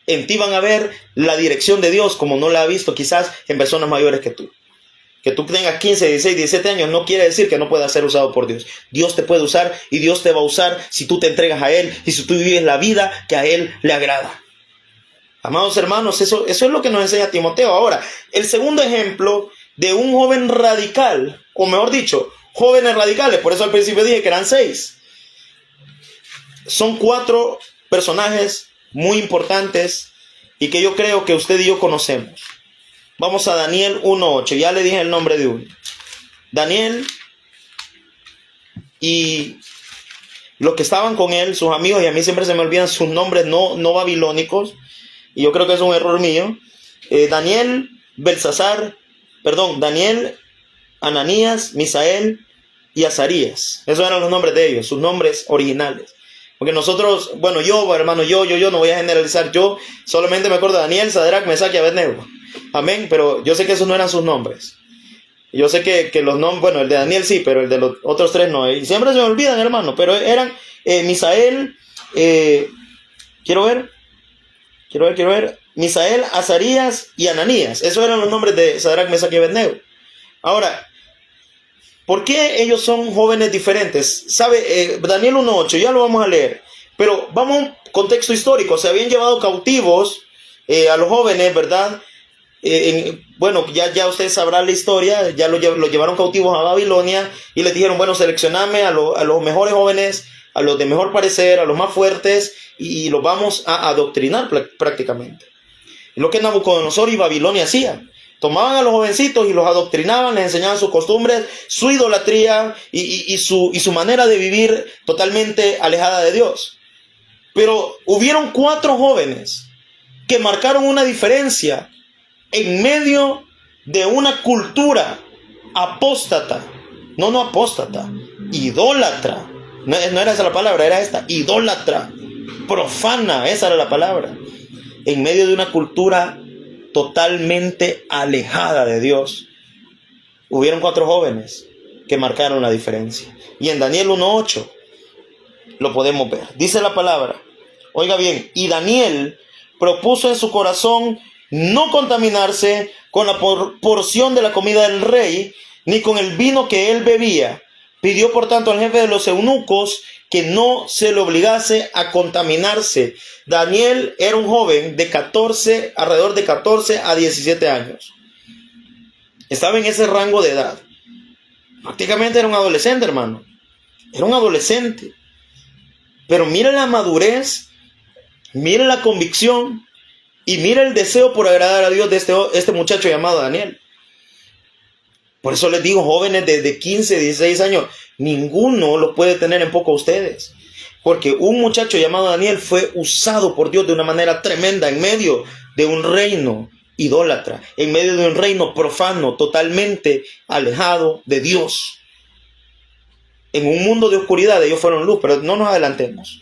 [SPEAKER 1] En ti van a ver la dirección de Dios como no la ha visto quizás en personas mayores que tú. Que tú tengas 15, 16, 17 años no quiere decir que no puedas ser usado por Dios. Dios te puede usar y Dios te va a usar si tú te entregas a Él y si tú vives la vida que a Él le agrada. Amados hermanos, eso es lo que nos enseña Timoteo. Ahora, el segundo ejemplo de un joven radical, o mejor dicho, jóvenes radicales, por eso al principio dije que eran 6. Son 4 personajes muy importantes y que yo creo que usted y yo conocemos. Vamos a Daniel 1:8, ya le dije el nombre de uno. Daniel, y los que estaban con él, sus amigos, y a mí siempre se me olvidan sus nombres no babilónicos, y yo creo que es un error mío. Daniel, Daniel, Ananías, Misael y Azarías. Esos eran los nombres de ellos, sus nombres originales. Porque nosotros, bueno, yo no voy a generalizar. Yo solamente me acuerdo de Daniel, Sadrach, Mesach y Abednego. Amén, pero yo sé que esos no eran sus nombres. Yo sé que los nombres, bueno, el de Daniel sí, pero el de los otros tres no. Y siempre se me olvidan, hermano, pero eran Misael, quiero ver, Misael, Azarías y Ananías. Esos eran los nombres de Sadrach, Mesach y Abednego. Ahora, ¿por qué ellos son jóvenes diferentes? ¿Sabe? Daniel 1.8, ya lo vamos a leer. Pero vamos a un contexto histórico. Se habían llevado cautivos a los jóvenes, ¿verdad? Bueno, ya usted sabrá la historia. Ya lo llevaron cautivos a Babilonia y les dijeron, bueno, seleccioname a los mejores jóvenes, a los de mejor parecer, a los más fuertes, y los vamos a adoctrinar prácticamente. Lo que Nabucodonosor y Babilonia hacían. Tomaban a los jovencitos y los adoctrinaban, les enseñaban sus costumbres, su idolatría y su manera de vivir totalmente alejada de Dios. Pero hubieron 4 jóvenes que marcaron una diferencia en medio de una cultura apóstata. No apóstata, idólatra. No era esa la palabra, era esta, idólatra, profana, esa era la palabra. En medio de una cultura totalmente alejada de Dios, hubieron 4 jóvenes que marcaron la diferencia. Y en Daniel 1.8 lo podemos ver. Dice la palabra, oiga bien, y Daniel propuso en su corazón no contaminarse con la porción de la comida del rey, ni con el vino que él bebía. Pidió por tanto al jefe de los eunucos que no se le obligase a contaminarse. Daniel era un joven de alrededor de 14 a 17 años. Estaba en ese rango de edad. Prácticamente era un adolescente, hermano. Era un adolescente. Pero mira la madurez, mira la convicción y mira el deseo por agradar a Dios de este muchacho llamado Daniel. Por eso les digo, jóvenes de 15, 16 años, ninguno los puede tener en poco a ustedes. Porque un muchacho llamado Daniel fue usado por Dios de una manera tremenda en medio de un reino idólatra, en medio de un reino profano, totalmente alejado de Dios. En un mundo de oscuridad ellos fueron luz, pero no nos adelantemos.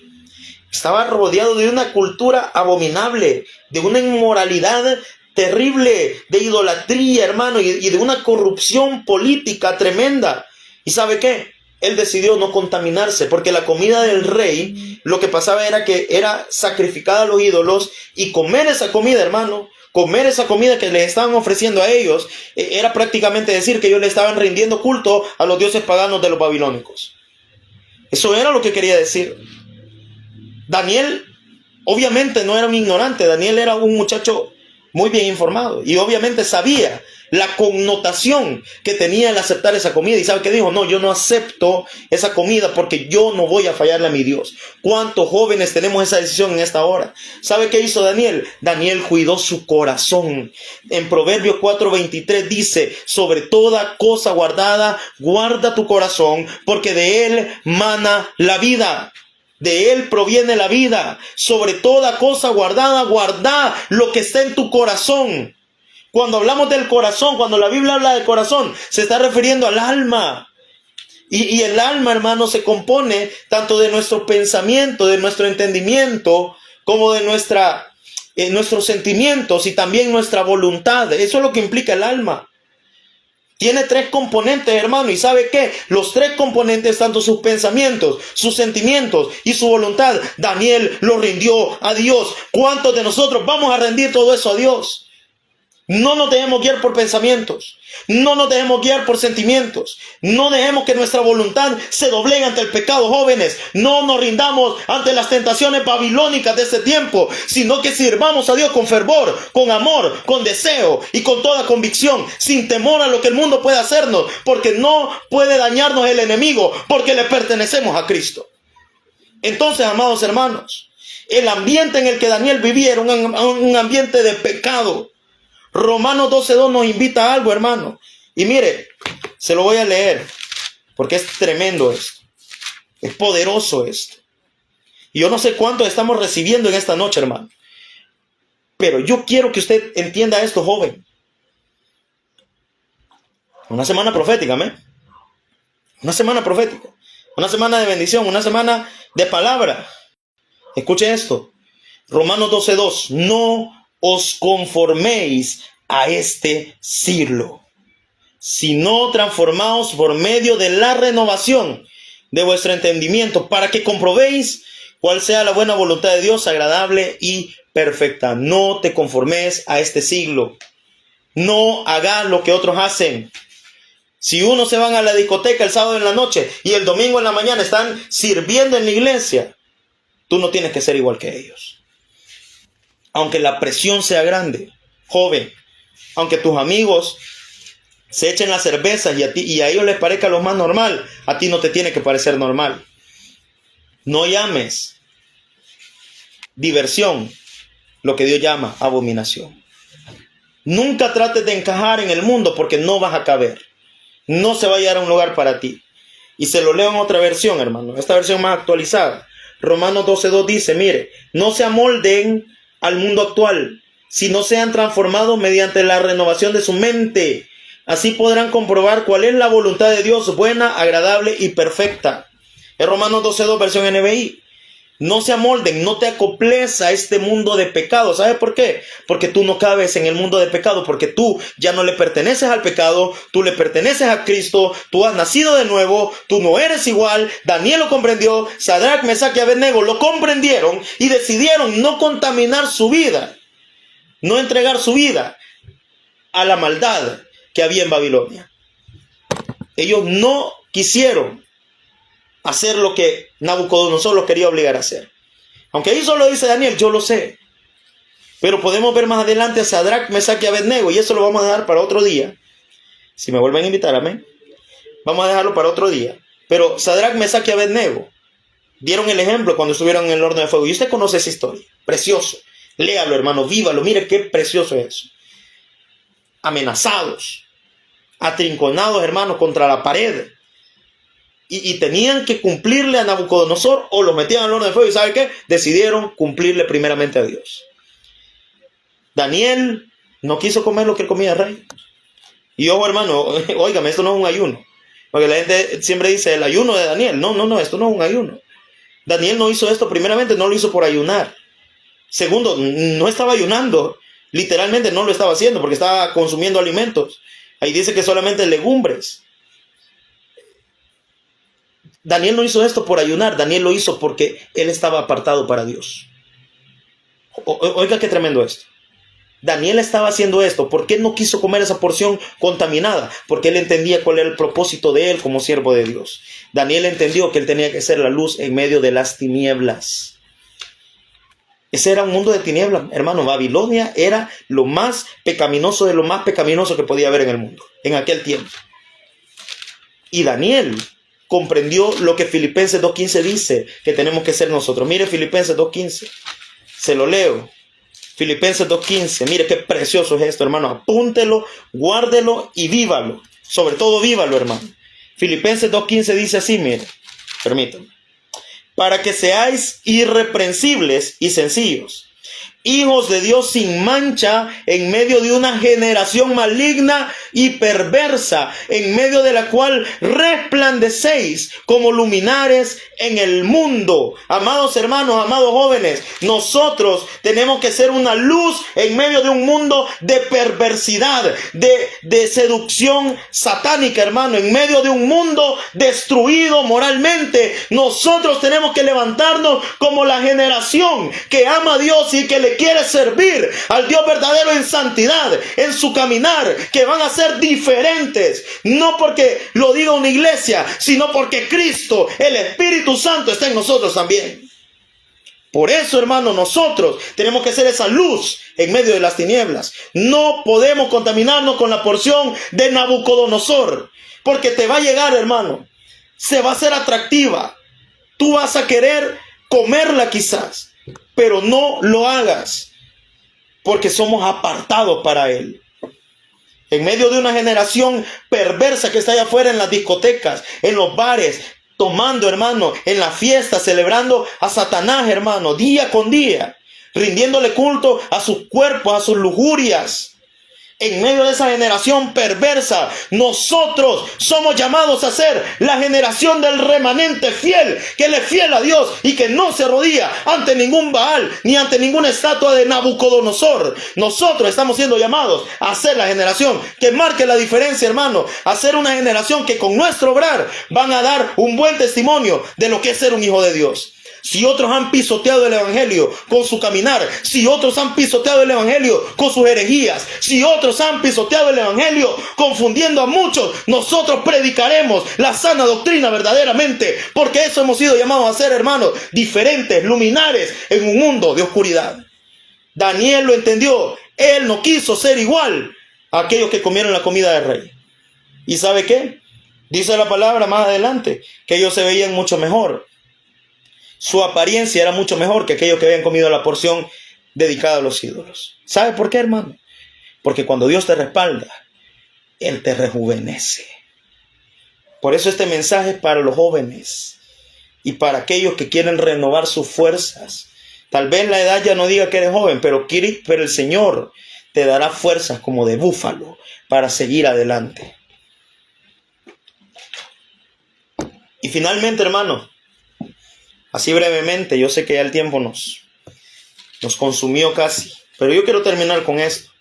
[SPEAKER 1] Estaba rodeado de una cultura abominable, de una inmoralidad terrible, de idolatría, hermano, y de una corrupción política tremenda. ¿Y sabe qué? Él decidió no contaminarse, porque la comida del rey, lo que pasaba era que era sacrificada a los ídolos, y comer esa comida, hermano, comer esa comida que les estaban ofreciendo a ellos, era prácticamente decir que ellos le estaban rindiendo culto a los dioses paganos de los babilónicos. Eso era lo que quería decir. Daniel, obviamente, no era un ignorante. Daniel era un muchacho muy bien informado y obviamente sabía la connotación que tenía el aceptar esa comida. ¿Y sabe qué dijo? No, yo no acepto esa comida porque yo no voy a fallarle a mi Dios. ¿Cuántos jóvenes tenemos esa decisión en esta hora? ¿Sabe qué hizo Daniel? Daniel cuidó su corazón. En Proverbios 4:23 dice, sobre toda cosa guardada, guarda tu corazón, porque de él mana la vida. De él proviene la vida. Sobre toda cosa guardada, guarda lo que está en tu corazón. Cuando hablamos del corazón, cuando la Biblia habla del corazón, se está refiriendo al alma. Y el alma, hermano, se compone tanto de nuestro pensamiento, de nuestro entendimiento, como de nuestros sentimientos y también nuestra voluntad. Eso es lo que implica el alma. Tiene 3 componentes, hermano, y ¿sabe qué? Los 3 componentes, tanto sus pensamientos, sus sentimientos y su voluntad, Daniel lo rindió a Dios. ¿Cuántos de nosotros vamos a rendir todo eso a Dios? No nos dejemos guiar por pensamientos, no nos dejemos guiar por sentimientos, no dejemos que nuestra voluntad se doblegue ante el pecado, jóvenes. No nos rindamos ante las tentaciones babilónicas de este tiempo, sino que sirvamos a Dios con fervor, con amor, con deseo y con toda convicción, sin temor a lo que el mundo puede hacernos, porque no puede dañarnos el enemigo, porque le pertenecemos a Cristo. Entonces, amados hermanos, el ambiente en el que Daniel vivía era un ambiente de pecado. Romanos 12:2 nos invita a algo, hermano. Y mire, se lo voy a leer, porque es tremendo esto. Es poderoso esto. Y yo no sé cuánto estamos recibiendo en esta noche, hermano. Pero yo quiero que usted entienda esto, joven. Una semana profética, ¿me? Una semana profética. Una semana de bendición. Una semana de palabra. Escuche esto. Romanos 12:2. No os conforméis a este siglo, sino transformaos por medio de la renovación de vuestro entendimiento, para que comprobéis cuál sea la buena voluntad de Dios, agradable y perfecta. No te conformes a este siglo. No hagas lo que otros hacen. Si unos se van a la discoteca el sábado en la noche y el domingo en la mañana están sirviendo en la iglesia, tú no tienes que ser igual que ellos. Aunque la presión sea grande, joven, aunque tus amigos se echen las cervezas y a ellos les parezca lo más normal, a ti no te tiene que parecer normal. No llames diversión lo que Dios llama abominación. Nunca trates de encajar en el mundo, porque no vas a caber. No se va a llegar a un lugar para ti. Y se lo leo en otra versión, hermano. Esta versión más actualizada. Romanos 12:2 dice, mire, no se amolden al mundo actual, sino sean transformados mediante la renovación de su mente. Así podrán comprobar cuál es la voluntad de Dios, buena, agradable y perfecta. Es Romanos 12:2, versión NBI. No se amolden, no te acoples a este mundo de pecado. ¿Sabes por qué? Porque tú no cabes en el mundo de pecado, porque tú ya no le perteneces al pecado, tú le perteneces a Cristo, tú has nacido de nuevo, tú no eres igual. Daniel lo comprendió, Sadrach, Mesach y Abednego lo comprendieron y decidieron no contaminar su vida, no entregar su vida a la maldad que había en Babilonia. Ellos no quisieron hacer lo que Nabucodonosor los quería obligar a hacer. Aunque ahí solo dice Daniel, yo lo sé. Pero podemos ver más adelante a Sadrach, Mesach y Abednego, y eso lo vamos a dejar para otro día. Si me vuelven a invitar, amén. Vamos a dejarlo para otro día. Pero Sadrach, Mesach y Abednego dieron el ejemplo cuando estuvieron en el horno de fuego. Y usted conoce esa historia. Precioso. Léalo, hermano, vívalo. Mire qué precioso es eso. Amenazados, atrinconados, hermanos, contra la pared. Y tenían que cumplirle a Nabucodonosor o lo metían al horno de fuego. ¿Y sabe qué? Decidieron cumplirle primeramente a Dios. Daniel no quiso comer lo que comía el rey. Y ojo, hermano, óigame, esto no es un ayuno. Porque la gente siempre dice el ayuno de Daniel. No, esto no es un ayuno. Daniel no hizo esto, primeramente no lo hizo por ayunar. Segundo, no estaba ayunando. Literalmente no lo estaba haciendo porque estaba consumiendo alimentos. Ahí dice que solamente legumbres. Daniel no hizo esto por ayunar, Daniel lo hizo porque él estaba apartado para Dios. Oiga qué tremendo esto. Daniel estaba haciendo esto porque él no quiso comer esa porción contaminada, porque él entendía cuál era el propósito de él como siervo de Dios. Daniel entendió que él tenía que ser la luz en medio de las tinieblas. Ese era un mundo de tinieblas, hermano. Babilonia era lo más pecaminoso de lo más pecaminoso que podía haber en el mundo en aquel tiempo. Y Daniel comprendió lo que Filipenses 2:15 dice que tenemos que ser nosotros. Mire Filipenses 2:15. Se lo leo. Filipenses 2:15. Mire qué precioso es esto, hermano. Apúntelo, guárdelo y vívalo. Sobre todo vívalo, hermano. Filipenses 2:15 dice así, mire. Permítanme. Para que seáis irreprensibles y sencillos, hijos de Dios sin mancha en medio de una generación maligna y perversa, en medio de la cual resplandecéis como luminares en el mundo. Amados hermanos, amados jóvenes, nosotros tenemos que ser una luz en medio de un mundo de perversidad, de seducción satánica, hermano, en medio de un mundo destruido moralmente. Nosotros tenemos que levantarnos como la generación que ama a Dios y que le quiere servir al Dios verdadero en santidad, en su caminar, que van a ser diferentes, no porque lo diga una iglesia, sino porque Cristo, el Espíritu Santo, está en nosotros también. Por eso, hermano, nosotros tenemos que ser esa luz en medio de las tinieblas. No podemos contaminarnos con la porción de Nabucodonosor, porque te va a llegar, hermano, se va a hacer atractiva. Tú vas a querer comerla quizás, pero no lo hagas, porque somos apartados para Él. En medio de una generación perversa que está allá afuera en las discotecas, en los bares, tomando, hermano, en la fiesta, celebrando a Satanás, hermano, día con día, rindiéndole culto a sus cuerpos, a sus lujurias. En medio de esa generación perversa, nosotros somos llamados a ser la generación del remanente fiel, que le es fiel a Dios y que no se arrodilla ante ningún Baal ni ante ninguna estatua de Nabucodonosor. Nosotros estamos siendo llamados a ser la generación que marque la diferencia, hermano, a ser una generación que con nuestro obrar van a dar un buen testimonio de lo que es ser un hijo de Dios. Si otros han pisoteado el evangelio con su caminar, si otros han pisoteado el evangelio con sus herejías, si otros han pisoteado el evangelio confundiendo a muchos, nosotros predicaremos la sana doctrina verdaderamente, porque eso hemos sido llamados a ser, hermanos, diferentes, luminares en un mundo de oscuridad. Daniel lo entendió. Él no quiso ser igual a aquellos que comieron la comida del rey. ¿Y sabe qué? Dice la palabra más adelante que ellos se veían mucho mejor. Su apariencia era mucho mejor que aquellos que habían comido la porción dedicada a los ídolos. ¿Sabe por qué, hermano? Porque cuando Dios te respalda, Él te rejuvenece. Por eso este mensaje es para los jóvenes y para aquellos que quieren renovar sus fuerzas. Tal vez la edad ya no diga que eres joven, pero el Señor te dará fuerzas como de búfalo para seguir adelante. Y finalmente, hermano, así brevemente, yo sé que ya el tiempo nos consumió casi, pero yo quiero terminar con esto.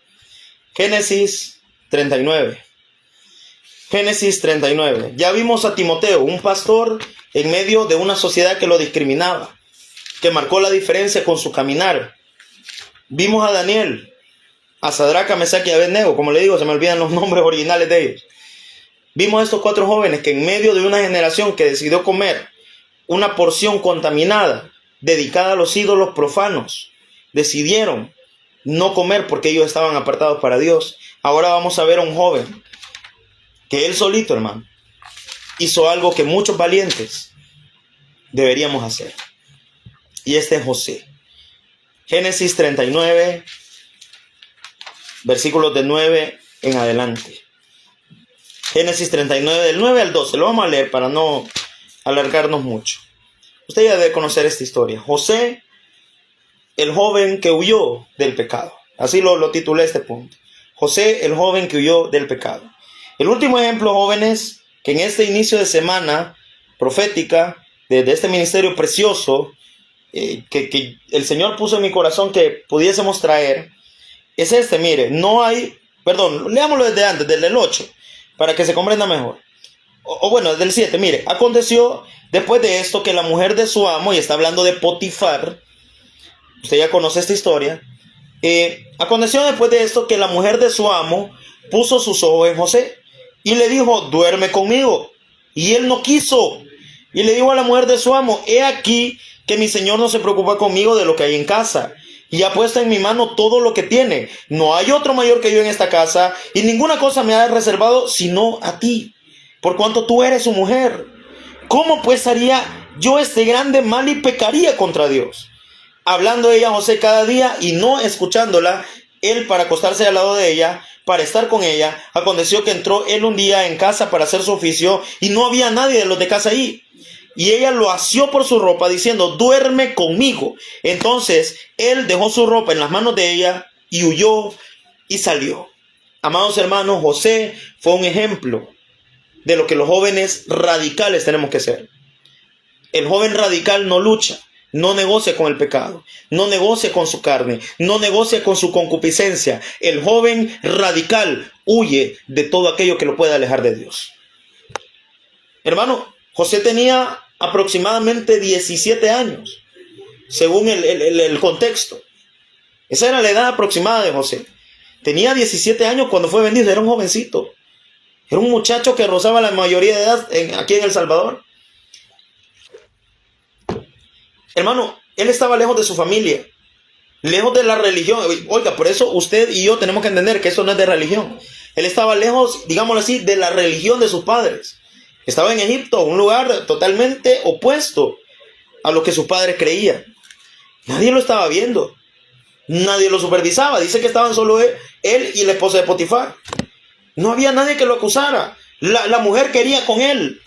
[SPEAKER 1] Génesis 39. Génesis 39. Ya vimos a Timoteo, un pastor en medio de una sociedad que lo discriminaba, que marcó la diferencia con su caminar. Vimos a Daniel, a Sadraca, Mesac y Abednego, como le digo, se me olvidan los nombres originales de ellos. Vimos a estos 4 jóvenes que en medio de una generación que decidió comer una porción contaminada, dedicada a los ídolos profanos, decidieron no comer porque ellos estaban apartados para Dios. Ahora vamos a ver a un joven que él solito, hermano, hizo algo que muchos valientes deberíamos hacer. Y este es José. Génesis 39, versículos de 9 en adelante. Génesis 39, del 9 al 12. Lo vamos a leer para no alargarnos mucho. Usted ya debe conocer esta historia. José, el joven que huyó del pecado. Así lo titulé este punto. José, el joven que huyó del pecado. El último ejemplo, jóvenes, que en este inicio de semana profética, de este ministerio precioso, que el Señor puso en mi corazón que pudiésemos traer, es este. Mire, leámoslo desde antes, desde el 8, para que se comprenda mejor. Bueno, desde el 7, mire, aconteció después de esto que la mujer de su amo, y está hablando de Potifar, usted ya conoce esta historia, aconteció después de esto que la mujer de su amo puso sus ojos en José y le dijo, duerme conmigo. Y él no quiso. Y le dijo a la mujer de su amo, he aquí que mi señor no se preocupa conmigo de lo que hay en casa, y ha puesto en mi mano todo lo que tiene. No hay otro mayor que yo en esta casa, y ninguna cosa me ha reservado sino a ti, por cuanto tú eres su mujer. ¿Cómo pues haría yo este grande mal y pecaría contra Dios? Hablando ella a José cada día y no escuchándola, él para acostarse al lado de ella, para estar con ella, aconteció que entró él un día en casa para hacer su oficio y no había nadie de los de casa ahí. Y ella lo asió por su ropa diciendo, duerme conmigo. Entonces él dejó su ropa en las manos de ella y huyó y salió. Amados hermanos, José fue un ejemplo de lo que los jóvenes radicales tenemos que ser. El joven radical no lucha, no negocia con el pecado, no negocia con su carne, no negocia con su concupiscencia. El joven radical huye de todo aquello que lo pueda alejar de Dios. Hermano, José tenía aproximadamente 17 años, según el contexto. Esa era la edad aproximada de José. Tenía 17 años cuando fue vendido, era un jovencito. Era un muchacho que rozaba la mayoría de edad aquí en El Salvador. Hermano, él estaba lejos de su familia, lejos de la religión. Oiga, por eso usted y yo tenemos que entender que eso no es de religión. Él estaba lejos, digámoslo así, de la religión de sus padres. Estaba en Egipto, un lugar totalmente opuesto a lo que sus padres creían. Nadie lo estaba viendo, nadie lo supervisaba. Dice que estaban solo él y la esposa de Potifar. No había nadie que lo acusara. La mujer quería con él.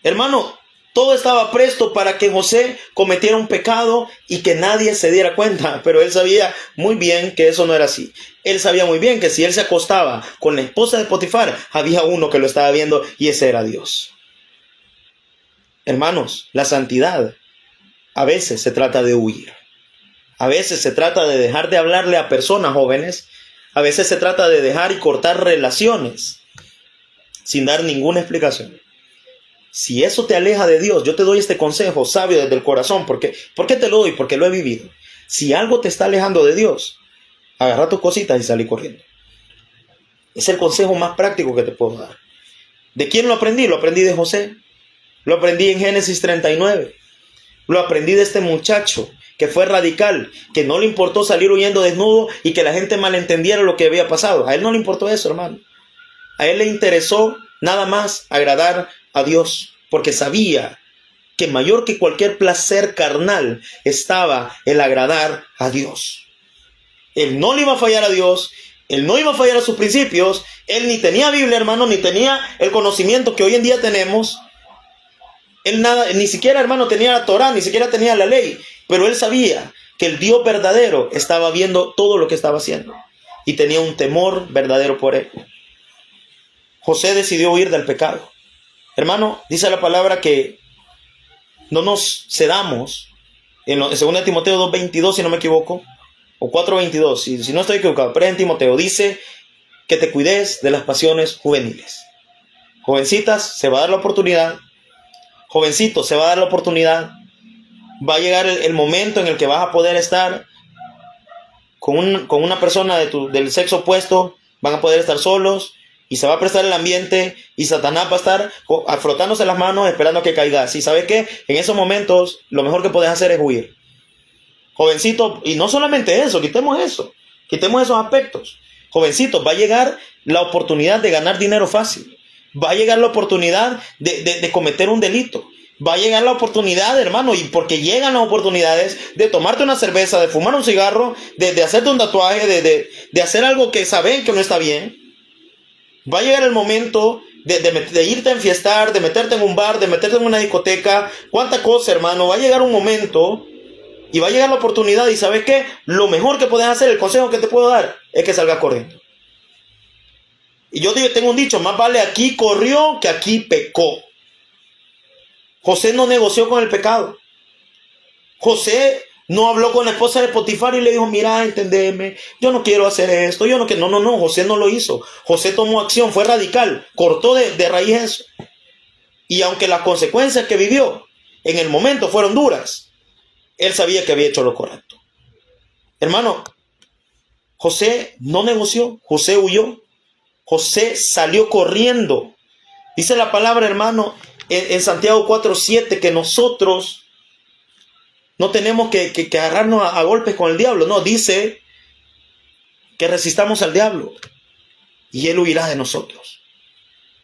[SPEAKER 1] Hermano, Todo estaba presto para que José cometiera un pecado y que nadie se diera cuenta. Pero él sabía muy bien que eso no era así. Él sabía muy bien que si él se acostaba con la esposa de Potifar, había uno que lo estaba viendo y ese era Dios. Hermanos, la santidad a veces se trata de huir. A veces se trata de dejar de hablarle a personas jóvenes. A veces se trata de dejar y cortar relaciones sin dar ninguna explicación. Si eso te aleja de Dios, yo te doy este consejo sabio desde el corazón. ¿Por qué te lo doy? Porque lo he vivido. Si algo te está alejando de Dios, agarra tus cositas y salí corriendo. Es el consejo más práctico que te puedo dar. ¿De quién lo aprendí? Lo aprendí de José. Lo aprendí en Génesis 39. Lo aprendí de este muchacho que fue radical, que no le importó salir huyendo desnudo y que la gente malentendiera lo que había pasado. A él no le importó eso, hermano. A él le interesó nada más agradar a Dios, porque sabía que mayor que cualquier placer carnal estaba el agradar a Dios. Él no le iba a fallar a Dios, él no iba a fallar a sus principios, él ni tenía Biblia, hermano, ni tenía el conocimiento que hoy en día tenemos. Él nada, ni siquiera, hermano, tenía la Torá, ni siquiera tenía la ley, pero él sabía que el Dios verdadero estaba viendo todo lo que estaba haciendo y tenía un temor verdadero por él. José decidió huir del pecado. Hermano, dice la palabra que no nos cedamos, en 2 Timoteo 2:22, si no me equivoco, o 4:22, si no estoy equivocado, pero en Timoteo dice que te cuides de las pasiones juveniles. Jovencitas, se va a dar la oportunidad. Jovencito, se va a dar la oportunidad. Va a llegar el momento en el que vas a poder estar con una persona del sexo opuesto. Van a poder estar solos y se va a prestar el ambiente y Satanás va a estar frotándose las manos esperando a que caigas. ¿Y sabes qué? En esos momentos lo mejor que puedes hacer es huir. Jovencito, y no solamente eso, quitemos esos aspectos. Jovencito, va a llegar la oportunidad de ganar dinero fácil. Va a llegar la oportunidad de cometer un delito. Va a llegar la oportunidad, hermano, y porque llegan las oportunidades de tomarte una cerveza, de fumar un cigarro, de hacerte un tatuaje, de hacer algo que saben que no está bien. Va a llegar el momento de irte a enfiestar, de meterte en un bar, de meterte en una discoteca. ¿Cuánta cosa, hermano? Va a llegar un momento y va a llegar la oportunidad y ¿sabes qué? Lo mejor que puedes hacer, el consejo que te puedo dar, es que salgas corriendo. Y yo tengo un dicho, más vale aquí corrió que aquí pecó. José no negoció con el pecado. José no habló con la esposa de Potifar y le dijo, mira, entendeme, yo no quiero hacer esto, yo no quiero. No, José no lo hizo. José tomó acción, fue radical, cortó de raíz eso. Y aunque las consecuencias que vivió en el momento fueron duras, él sabía que había hecho lo correcto. Hermano, José no negoció, José huyó. José salió corriendo. Dice la palabra, hermano, en Santiago 4:7, que nosotros no tenemos que agarrarnos a golpes con el diablo. No, dice que resistamos al diablo y él huirá de nosotros.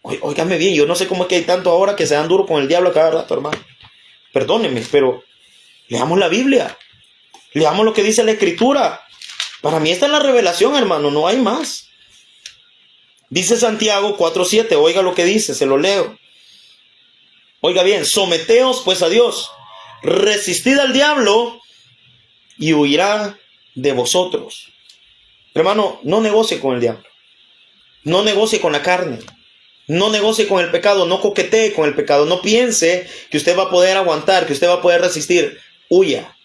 [SPEAKER 1] Óigame bien, yo no sé cómo es que hay tanto ahora que se dan duro con el diablo a cada rato, hermano. Perdónenme, pero leamos la Biblia. Leamos lo que dice la Escritura. Para mí esta es la revelación, hermano, no hay más. Dice Santiago 4:7, oiga lo que dice, se lo leo. Oiga bien, someteos pues a Dios, resistid al diablo y huirá de vosotros. Hermano, no negocie con el diablo, no negocie con la carne, no negocie con el pecado, no coquetee con el pecado, no piense que usted va a poder aguantar, que usted va a poder resistir. Huya.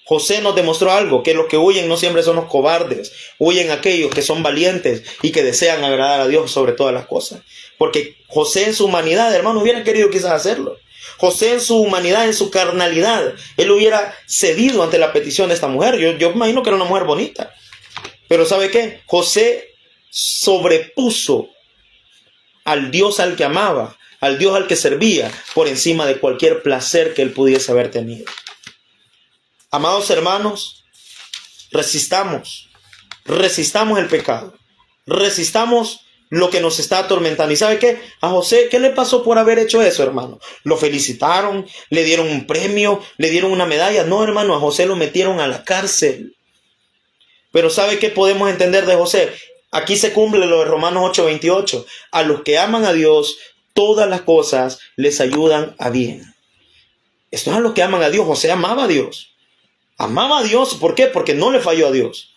[SPEAKER 1] José nos demostró algo, que los que huyen no siempre son los cobardes, huyen aquellos que son valientes y que desean agradar a Dios sobre todas las cosas. Porque José en su humanidad, hermano, hubiera querido quizás hacerlo. José en su humanidad, en su carnalidad, él hubiera cedido ante la petición de esta mujer. Yo imagino que era una mujer bonita. Pero ¿sabe qué? José sobrepuso al Dios al que amaba, al Dios al que servía, por encima de cualquier placer que él pudiese haber tenido. Amados hermanos, resistamos el pecado, resistamos lo que nos está atormentando. ¿Y sabe qué? A José, ¿qué le pasó por haber hecho eso, hermano? ¿Lo felicitaron? ¿Le dieron un premio? ¿Le dieron una medalla? No, hermano, a José lo metieron a la cárcel. Pero ¿sabe qué podemos entender de José? Aquí se cumple lo de Romanos 8:28. A los que aman a Dios, todas las cosas les ayudan a bien. Esto es a los que aman a Dios. José amaba a Dios. Amaba a Dios. ¿Por qué? Porque no le falló a Dios.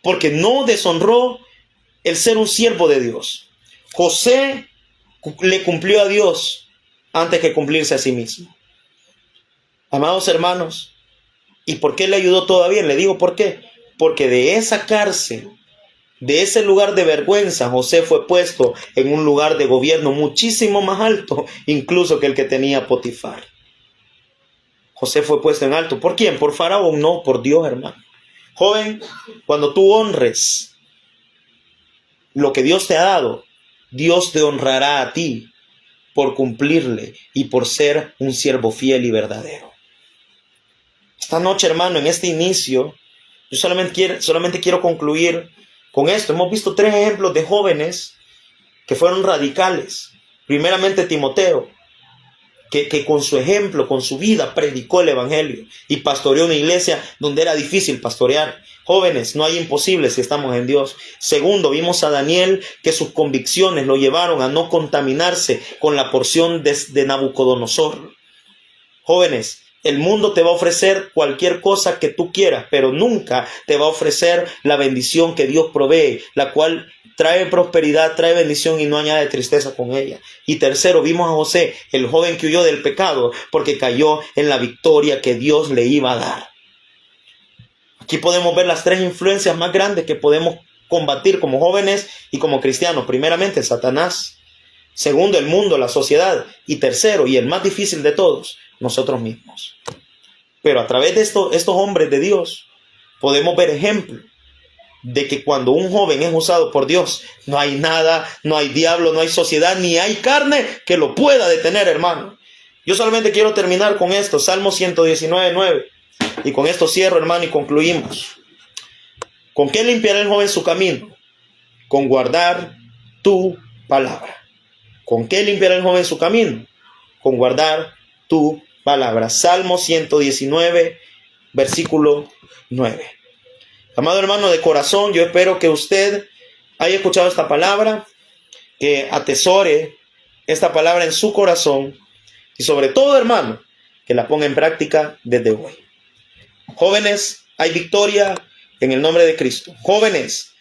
[SPEAKER 1] Porque no deshonró el ser un siervo de Dios. José le cumplió a Dios antes que cumplirse a sí mismo. Amados hermanos, ¿y por qué le ayudó todavía? Le digo por qué. Porque de esa cárcel, de ese lugar de vergüenza, José fue puesto en un lugar de gobierno muchísimo más alto, incluso que el que tenía Potifar. José fue puesto en alto. ¿Por quién? ¿Por Faraón? No, por Dios, hermano. Joven, cuando tú honres lo que Dios te ha dado, Dios te honrará a ti por cumplirle y por ser un siervo fiel y verdadero. Esta noche, hermano, en este inicio, yo solamente quiero concluir con esto. Hemos visto 3 ejemplos de jóvenes que fueron radicales. Primeramente Timoteo, que con su ejemplo, con su vida, predicó el evangelio y pastoreó una iglesia donde era difícil pastorear. Jóvenes, no hay imposibles si estamos en Dios. Segundo, vimos a Daniel, que sus convicciones lo llevaron a no contaminarse con la porción de Nabucodonosor. Jóvenes, el mundo te va a ofrecer cualquier cosa que tú quieras, pero nunca te va a ofrecer la bendición que Dios provee, la cual trae prosperidad, trae bendición y no añade tristeza con ella. Y tercero, vimos a José, el joven que huyó del pecado, porque cayó en la victoria que Dios le iba a dar. Aquí podemos ver las 3 influencias más grandes que podemos combatir como jóvenes y como cristianos. Primeramente, Satanás. Segundo, el mundo, la sociedad. Y tercero, y el más difícil de todos, nosotros mismos. Pero a través de estos hombres de Dios, podemos ver ejemplo de que cuando un joven es usado por Dios, no hay nada, no hay diablo, no hay sociedad, ni hay carne que lo pueda detener, hermano. Yo solamente quiero terminar con esto, Salmo 119:9. Y con esto cierro, hermano, y concluimos. ¿Con qué limpiará el joven su camino? Con guardar tu palabra. ¿Con qué limpiará el joven su camino? Con guardar tu palabra. Salmo 119, versículo 9. Amado hermano, de corazón, yo espero que usted haya escuchado esta palabra, que atesore esta palabra en su corazón y sobre todo, hermano, que la ponga en práctica desde hoy. Jóvenes, hay victoria en el nombre de Cristo. Jóvenes,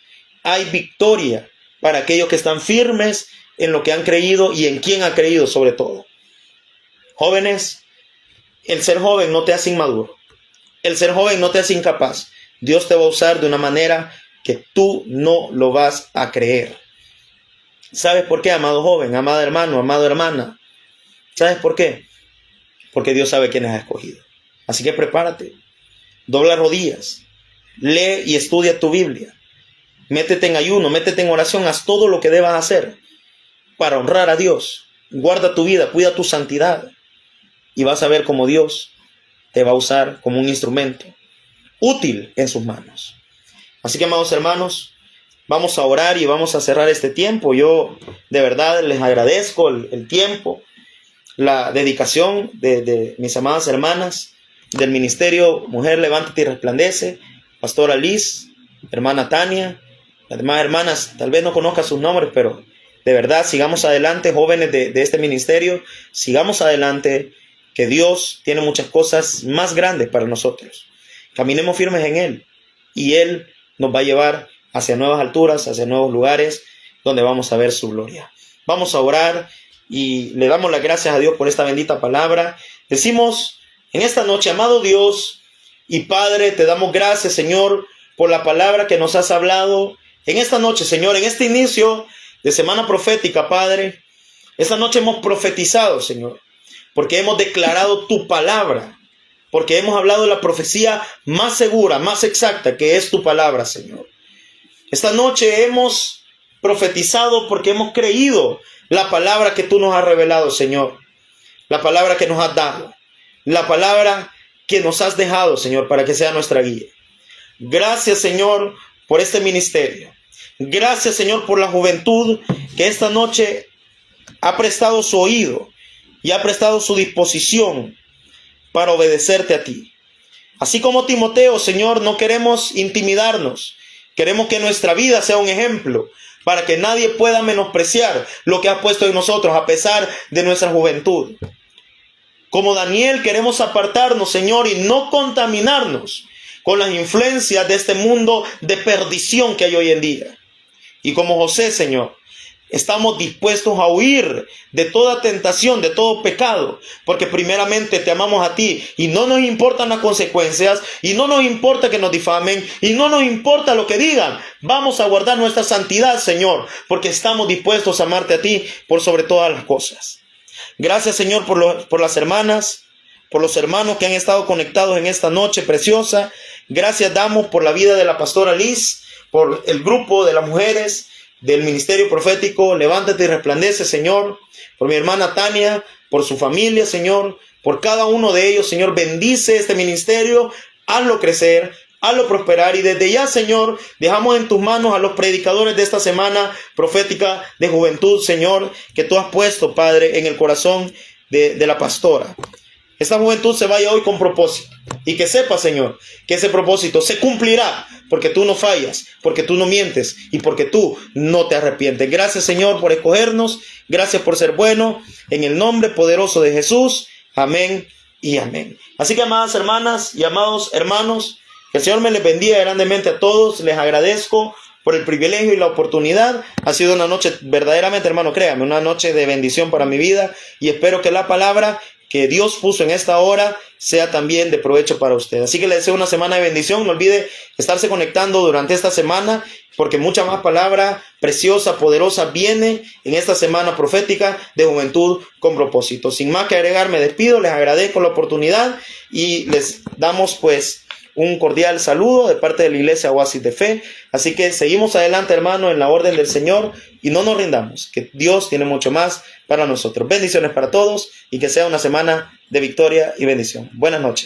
[SPEAKER 1] hay victoria para aquellos que están firmes en lo que han creído y en quién ha creído sobre todo. Jóvenes, el ser joven no te hace inmaduro. El ser joven no te hace incapaz. Dios te va a usar de una manera que tú no lo vas a creer. ¿Sabes por qué, amado joven, amado hermano, amada hermana? ¿Sabes por qué? Porque Dios sabe quiénes ha escogido. Así que prepárate. Dobla rodillas. Lee y estudia tu Biblia. Métete en ayuno, métete en oración. Haz todo lo que debas hacer para honrar a Dios. Guarda tu vida, cuida tu santidad. Y vas a ver cómo Dios te va a usar como un instrumento útil en sus manos. Así que, amados hermanos, vamos a orar y vamos a cerrar este tiempo. Yo de verdad les agradezco el tiempo, la dedicación de mis amadas hermanas del ministerio Mujer Levántate y Resplandece, Pastora Liz, hermana Tania, las demás hermanas, tal vez no conozca sus nombres, pero de verdad sigamos adelante, jóvenes de este ministerio, sigamos adelante, que Dios tiene muchas cosas más grandes para nosotros. Caminemos firmes en Él y Él nos va a llevar hacia nuevas alturas, hacia nuevos lugares donde vamos a ver su gloria. Vamos a orar y le damos las gracias a Dios por esta bendita palabra. Decimos en esta noche, amado Dios y Padre, te damos gracias, Señor, por la palabra que nos has hablado en esta noche, Señor, en este inicio de semana profética, Padre. Esta noche hemos profetizado, Señor, porque hemos declarado tu palabra, porque hemos hablado de la profecía más segura, más exacta, que es tu palabra, Señor. Esta noche hemos profetizado porque hemos creído la palabra que tú nos has revelado, Señor. La palabra que nos has dado. La palabra que nos has dejado, Señor, para que sea nuestra guía. Gracias, Señor, por este ministerio. Gracias, Señor, por la juventud que esta noche ha prestado su oído y ha prestado su disposición para obedecerte a ti. Así como Timoteo, Señor, no queremos intimidarnos. Queremos que nuestra vida sea un ejemplo para que nadie pueda menospreciar lo que has puesto en nosotros a pesar de nuestra juventud. Como Daniel queremos apartarnos, Señor, y no contaminarnos con las influencias de este mundo de perdición que hay hoy en día. Y como José, Señor, estamos dispuestos a huir de toda tentación, de todo pecado, porque primeramente te amamos a ti y no nos importan las consecuencias y no nos importa que nos difamen y no nos importa lo que digan. Vamos a guardar nuestra santidad, Señor, porque estamos dispuestos a amarte a ti por sobre todas las cosas. Gracias, Señor, por las hermanas, por los hermanos que han estado conectados en esta noche preciosa. Gracias damos por la vida de la pastora Liz, por el grupo de las mujeres del ministerio profético. Levántate y resplandece, Señor, por mi hermana Tania, por su familia, Señor, por cada uno de ellos, Señor. Bendice este ministerio, hazlo crecer, hazlo prosperar, y desde ya, Señor, dejamos en tus manos a los predicadores de esta semana profética de juventud, Señor, que tú has puesto, Padre, en el corazón de la pastora. Esta juventud se vaya hoy con propósito, y que sepa, Señor, que ese propósito se cumplirá, porque tú no fallas, porque tú no mientes y porque tú no te arrepientes. Gracias, Señor, por escogernos. Gracias por ser bueno. En el nombre poderoso de Jesús. Amén y amén. Así que, amadas hermanas y amados hermanos, que el Señor me les bendiga grandemente a todos. Les agradezco por el privilegio y la oportunidad. Ha sido una noche verdaderamente, hermano, créame, una noche de bendición para mi vida, y espero que la palabra que Dios puso en esta hora sea también de provecho para usted. Así que le deseo una semana de bendición. No olvide estarse conectando durante esta semana, porque mucha más palabra preciosa, poderosa viene en esta semana profética de juventud con propósito. Sin más que agregar, me despido. Les agradezco la oportunidad y les damos pues un cordial saludo de parte de la Iglesia Oasis de Fe. Así que seguimos adelante, hermano, en la orden del Señor, y no nos rindamos, que Dios tiene mucho más para nosotros. Bendiciones para todos y que sea una semana de victoria y bendición. Buenas noches.